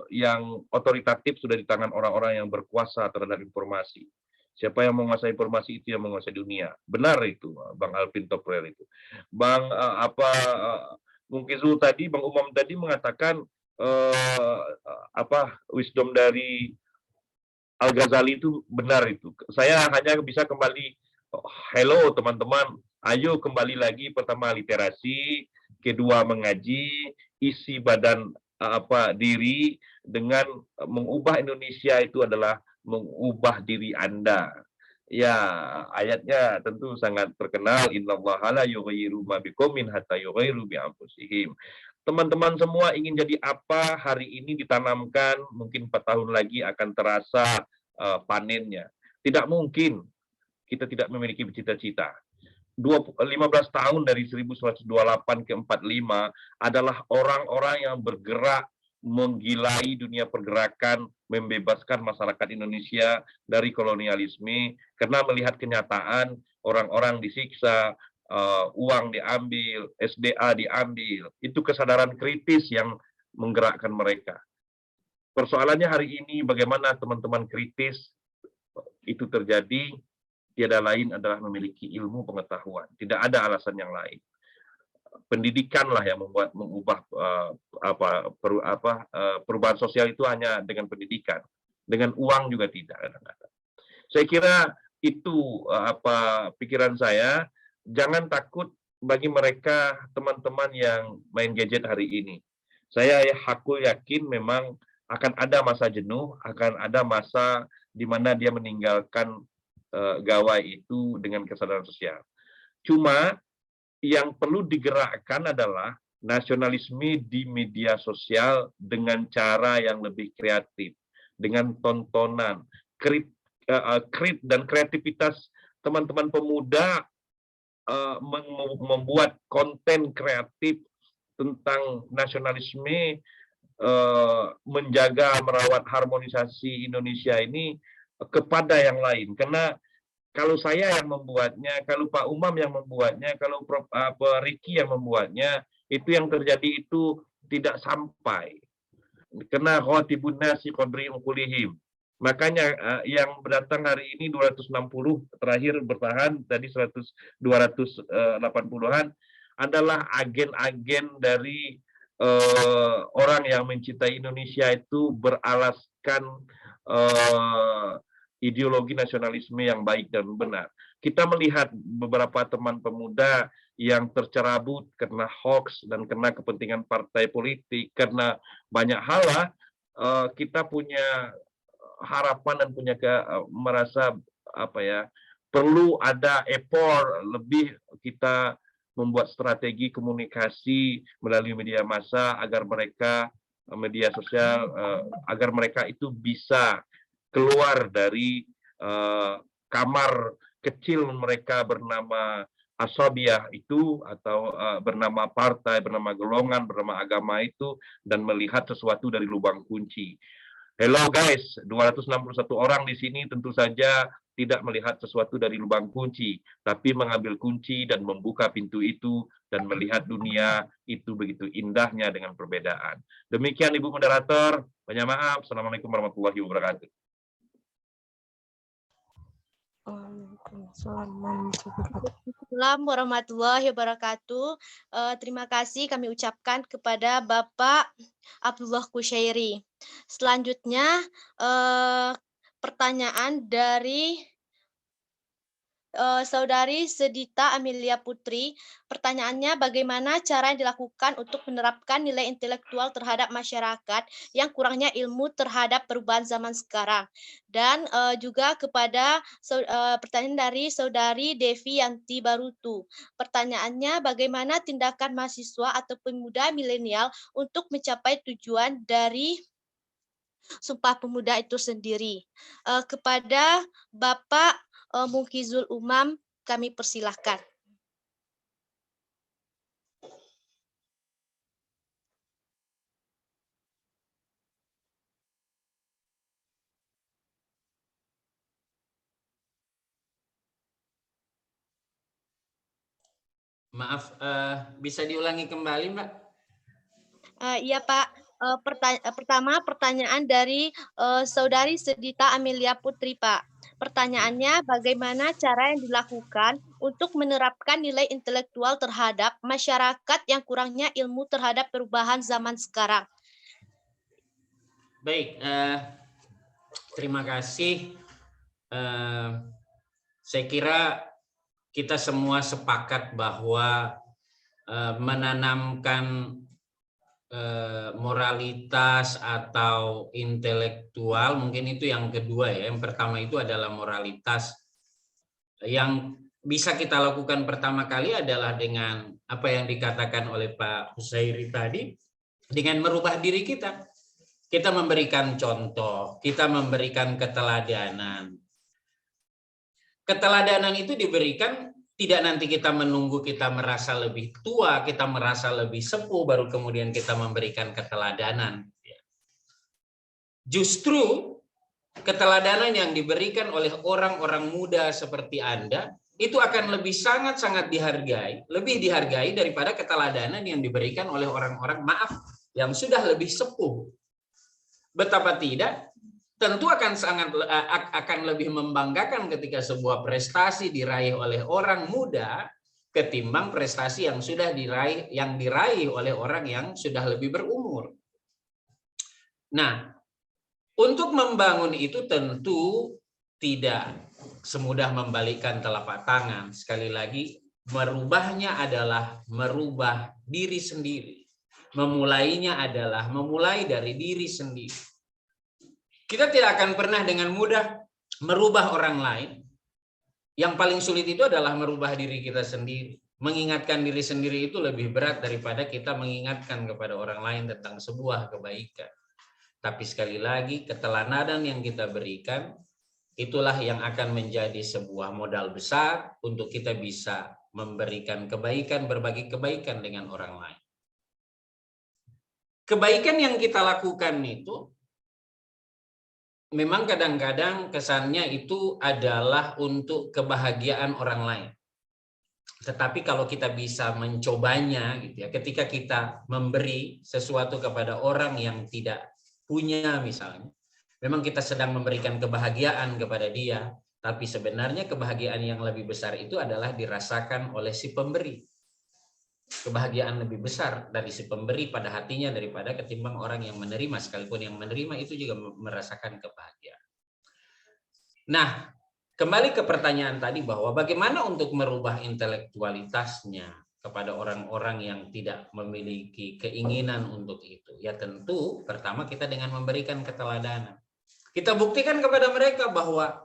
yang otoritatif sudah di tangan orang-orang yang berkuasa terhadap informasi. Siapa yang menguasai informasi itu yang menguasai dunia. Benar itu, Bang Alvin Toprer itu. Bang mungkin Zul tadi, Bang Umam tadi mengatakan wisdom dari Al-Ghazali itu benar itu. Saya hanya bisa kembali, hello teman-teman, ayo kembali lagi, pertama literasi, kedua mengaji, isi badan diri dengan mengubah Indonesia itu adalah mengubah diri Anda. Ya, ayatnya tentu sangat terkenal, innallaha la yughayyiru ma biqaumin hatta yughayyiru bi anfusihim. teman-teman semua ingin jadi apa hari ini ditanamkan, mungkin 4 tahun lagi akan terasa panennya. Tidak mungkin kita tidak memiliki cita-cita. 15 tahun dari 1928 ke 45 adalah orang-orang yang bergerak menggilai dunia pergerakan, membebaskan masyarakat Indonesia dari kolonialisme, karena melihat kenyataan orang-orang disiksa, uang diambil, SDA diambil. Itu kesadaran kritis yang menggerakkan mereka. Persoalannya hari ini bagaimana teman-teman kritis itu terjadi, tiada lain adalah memiliki ilmu pengetahuan. Tidak ada alasan yang lain. Pendidikanlah yang mengubah perubahan sosial itu hanya dengan pendidikan. Dengan uang juga tidak. Saya kira itu pikiran saya. Jangan takut bagi mereka teman-teman yang main gadget hari ini. Saya yakin memang akan ada masa jenuh, akan ada masa di mana dia meninggalkan gawai itu dengan kesadaran sosial. Cuma yang perlu digerakkan adalah nasionalisme di media sosial dengan cara yang lebih kreatif, dengan tontonan, dan kreativitas teman-teman pemuda membuat konten kreatif tentang nasionalisme, menjaga merawat harmonisasi Indonesia ini kepada yang lain. Karena kalau saya yang membuatnya, kalau Pak Umam yang membuatnya, kalau Prof. Ricky yang membuatnya, itu yang terjadi itu tidak sampai. Karena khawatibun nasi qadri uqulihim. Makanya yang datang hari ini 260, terakhir bertahan tadi 280-an adalah agen-agen dari orang yang mencintai Indonesia itu beralaskan ideologi nasionalisme yang baik dan benar. Kita melihat beberapa teman pemuda yang tercerabut karena hoax dan karena kepentingan partai politik, karena banyak hal lah, kita punya harapan dan punya merasa perlu ada effort lebih, kita membuat strategi komunikasi melalui media massa agar mereka media sosial agar mereka itu bisa keluar dari kamar kecil mereka bernama asabiah itu, atau bernama partai, bernama golongan, bernama agama itu, dan melihat sesuatu dari lubang kunci. Hello guys, 261 orang di sini tentu saja tidak melihat sesuatu dari lubang kunci, tapi mengambil kunci dan membuka pintu itu dan melihat dunia itu begitu indahnya dengan perbedaan. Demikian Ibu Moderator, banyak maaf. Assalamualaikum warahmatullahi wabarakatuh. Assalamualaikum warahmatullahi wabarakatuh. Terima kasih kami ucapkan kepada Bapak Abdullah Kusyairi. Selanjutnya pertanyaan dari Saudari Sedita Amelia Putri. Pertanyaannya, bagaimana cara yang dilakukan untuk menerapkan nilai intelektual terhadap masyarakat yang kurangnya ilmu terhadap perubahan zaman sekarang? Dan juga kepada pertanyaan dari Saudari Devi Yanti Barutu. Pertanyaannya, bagaimana tindakan mahasiswa atau pemuda milenial untuk mencapai tujuan dari Sumpah Pemuda itu sendiri? Kepada Bapak Mukhizul Umam, kami persilahkan. Maaf, bisa diulangi kembali, Mbak? Iya, Pak. Pertama, pertanyaan dari Saudari Sedita Amelia Putri, Pak. Pertanyaannya, bagaimana cara yang dilakukan untuk menerapkan nilai intelektual terhadap masyarakat yang kurangnya ilmu terhadap perubahan zaman sekarang? Baik, terima kasih. Saya kira kita semua sepakat bahwa menanamkan moralitas atau intelektual, mungkin itu yang kedua ya. Yang pertama itu adalah moralitas. Yang bisa kita lakukan pertama kali adalah dengan apa yang dikatakan oleh Pak Husairi tadi, dengan merubah diri kita. Kita memberikan contoh, kita memberikan keteladanan. Keteladanan itu diberikan tidak nanti kita menunggu kita merasa lebih tua, kita merasa lebih sepuh, baru kemudian kita memberikan keteladanan. Justru keteladanan yang diberikan oleh orang-orang muda seperti Anda, itu akan lebih sangat-sangat dihargai, lebih dihargai daripada keteladanan yang diberikan oleh orang-orang, maaf, yang sudah lebih sepuh. Betapa tidak, tentu akan lebih membanggakan ketika sebuah prestasi diraih oleh orang muda ketimbang prestasi yang sudah diraih oleh orang yang sudah lebih berumur. Nah, untuk membangun itu tentu tidak semudah membalikkan telapak tangan. Sekali lagi, merubahnya adalah merubah diri sendiri. Memulainya adalah memulai dari diri sendiri. Kita tidak akan pernah dengan mudah merubah orang lain. Yang paling sulit itu adalah merubah diri kita sendiri. Mengingatkan diri sendiri itu lebih berat daripada kita mengingatkan kepada orang lain tentang sebuah kebaikan. Tapi sekali lagi, keteladanan yang kita berikan, itulah yang akan menjadi sebuah modal besar untuk kita bisa memberikan kebaikan, berbagi kebaikan dengan orang lain. Kebaikan yang kita lakukan itu memang kadang-kadang kesannya itu adalah untuk kebahagiaan orang lain. Tetapi kalau kita bisa mencobanya, gitu ya, ketika kita memberi sesuatu kepada orang yang tidak punya misalnya, memang kita sedang memberikan kebahagiaan kepada dia, tapi sebenarnya kebahagiaan yang lebih besar itu adalah dirasakan oleh si pemberi. Kebahagiaan lebih besar dari si pemberi pada hatinya daripada ketimbang orang yang menerima, sekalipun yang menerima itu juga merasakan kebahagiaan. Nah, kembali ke pertanyaan tadi bahwa bagaimana untuk merubah intelektualitasnya kepada orang-orang yang tidak memiliki keinginan untuk itu. Ya tentu pertama kita dengan memberikan keteladanan. Kita buktikan kepada mereka bahwa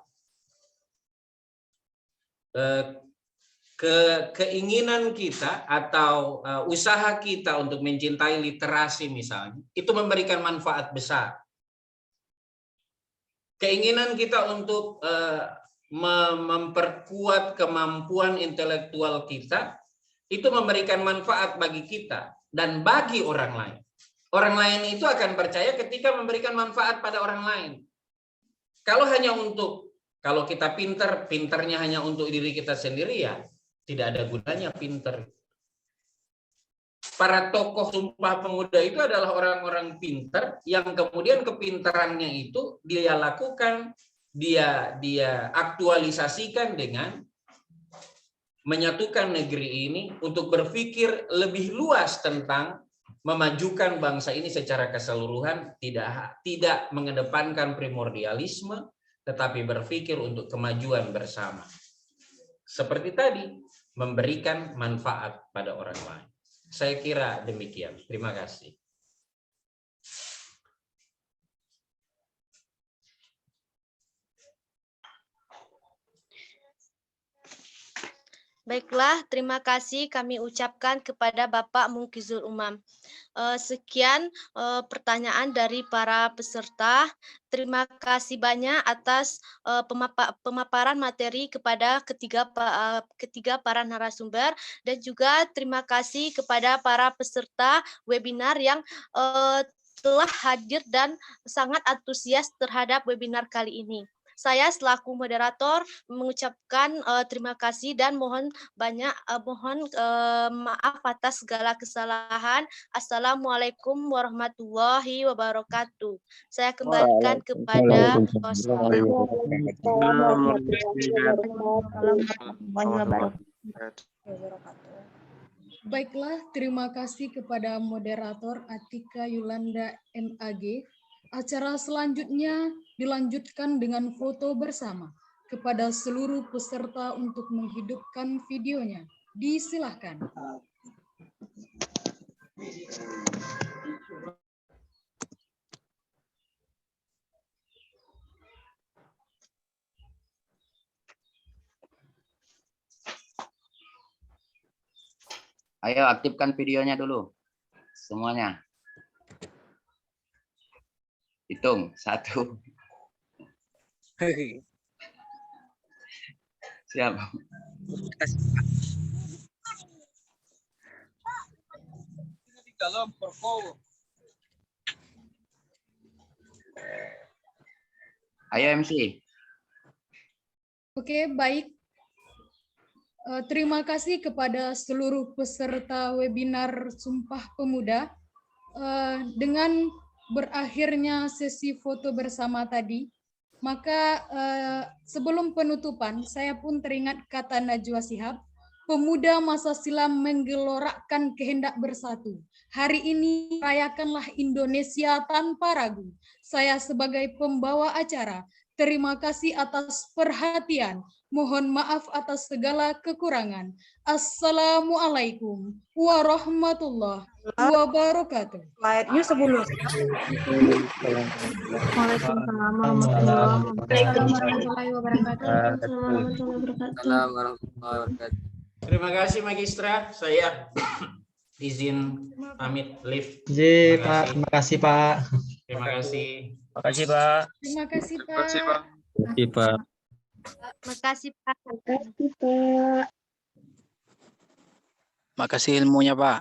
keinginan kita atau usaha kita untuk mencintai literasi misalnya, itu memberikan manfaat besar. Keinginan kita untuk memperkuat kemampuan intelektual kita, itu memberikan manfaat bagi kita dan bagi orang lain. Orang lain itu akan percaya ketika memberikan manfaat pada orang lain. Kalau kita pinternya hanya untuk diri kita sendiri, ya tidak ada gunanya pinter. Para tokoh Sumpah Pemuda itu adalah orang-orang pinter yang kemudian kepintarannya itu dia lakukan, dia aktualisasikan dengan menyatukan negeri ini untuk berpikir lebih luas tentang memajukan bangsa ini secara keseluruhan, tidak mengedepankan primordialisme, tetapi berpikir untuk kemajuan bersama. Seperti tadi, memberikan manfaat pada orang lain. Saya kira demikian. Terima kasih. Baiklah, terima kasih kami ucapkan kepada Bapak Munkizul Umam. Sekian pertanyaan dari para peserta. Terima kasih banyak atas pemaparan materi kepada ketiga para narasumber, dan juga terima kasih kepada para peserta webinar yang telah hadir dan sangat antusias terhadap webinar kali ini. Saya selaku moderator mengucapkan terima kasih dan mohon maaf atas segala kesalahan. Assalamualaikum warahmatullahi wabarakatuh. Saya kembalikan kepada host. Baiklah, terima kasih kepada moderator Atika Yulanda MAG. Acara selanjutnya dilanjutkan dengan foto bersama. Kepada seluruh peserta untuk menghidupkan videonya. Disilahkan. Ayo aktifkan videonya dulu. Semuanya. Hitung. 1. Siap. Ayo MC. Oke, baik. Terima kasih kepada seluruh peserta webinar Sumpah Pemuda. Dengan berakhirnya sesi foto bersama tadi, maka sebelum penutupan, saya pun teringat kata Najwa Shihab, pemuda masa silam menggelorakan kehendak bersatu. Hari ini rayakanlah Indonesia tanpa ragu. Saya sebagai pembawa acara, terima kasih atas perhatian. Mohon maaf atas segala kekurangan. Assalamualaikum warahmatullahi wabarakatuh. Slide-nya sebelum. Waalaikumsalam warahmatullahi wabarakatuh. Terima kasih Magistra. Saya izin pamit live. Pak. Terima kasih Pak. Terima kasih. Terima kasih Pak. Terima kasih Pak. Terima kasih Pak. Makasih Pak. Makasih ilmunya Pak.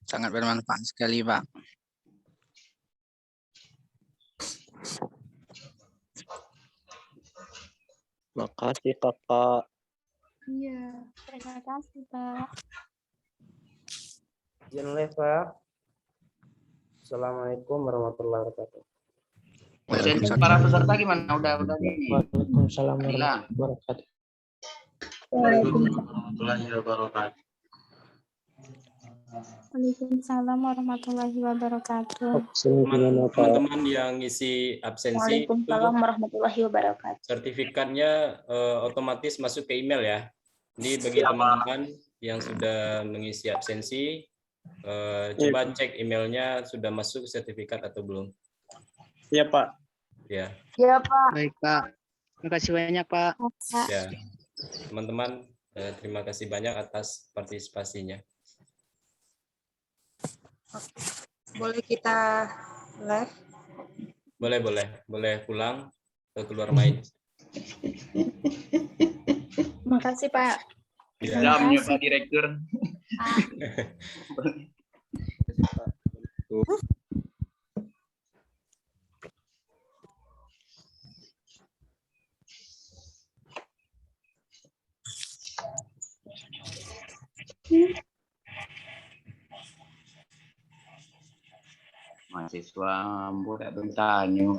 Sangat bermanfaat sekali Pak. Makasih Kakak. Iya. Terima kasih Pak. Izin live Pak. Assalamualaikum warahmatullahi wabarakatuh. Absensi para peserta gimana? Udah ini. Waalaikumsalam Alhamdulillah. warahmatullahi wabarakatuh. Waalaikumsalam warahmatullahi wabarakatuh. Teman-teman yang ngisi absensi, Waalaikumsalam warahmatullahi wabarakatuh. sertifikatnya otomatis masuk ke email ya. Jadi bagi teman-teman yang sudah mengisi absensi, coba cek emailnya sudah masuk sertifikat atau belum. Iya Pak. Ya. Ya Pak. Baik Pak. Terima kasih banyak Pak. Ya. Teman-teman, terima kasih banyak atas partisipasinya. Boleh kita live? Boleh pulang atau keluar main. Makasih Pak. Ya. Jamnya Pak Direktur. Mahasiswa budak bertanya.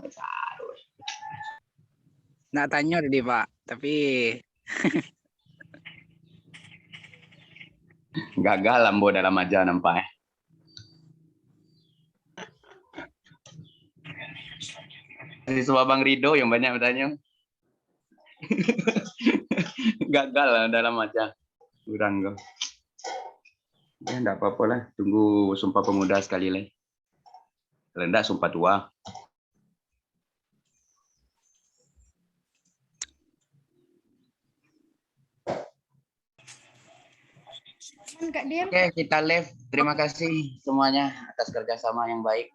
Nak tanya tadi Pak, tapi gagal ambo dalam aja nampak. Mahasiswa Bang Rido yang banyak bertanya. Gagal lah dalam aja. Kurang kok. Ya enggak apa-apa lah, tunggu Sumpah Pemuda sekali lagi. Kalau enggak Sumpah Tua. Kak Dian. Oke, kita live. Terima kasih semuanya atas kerjasama yang baik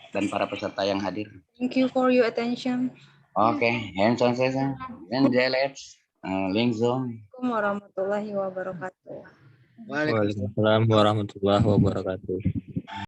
dan para peserta yang hadir. Thank you for your attention. Oke, hands-on session, and let's link Zoom. Assalamualaikum warahmatullahi wabarakatuh. Waalaikumsalam warahmatullahi wabarakatuh.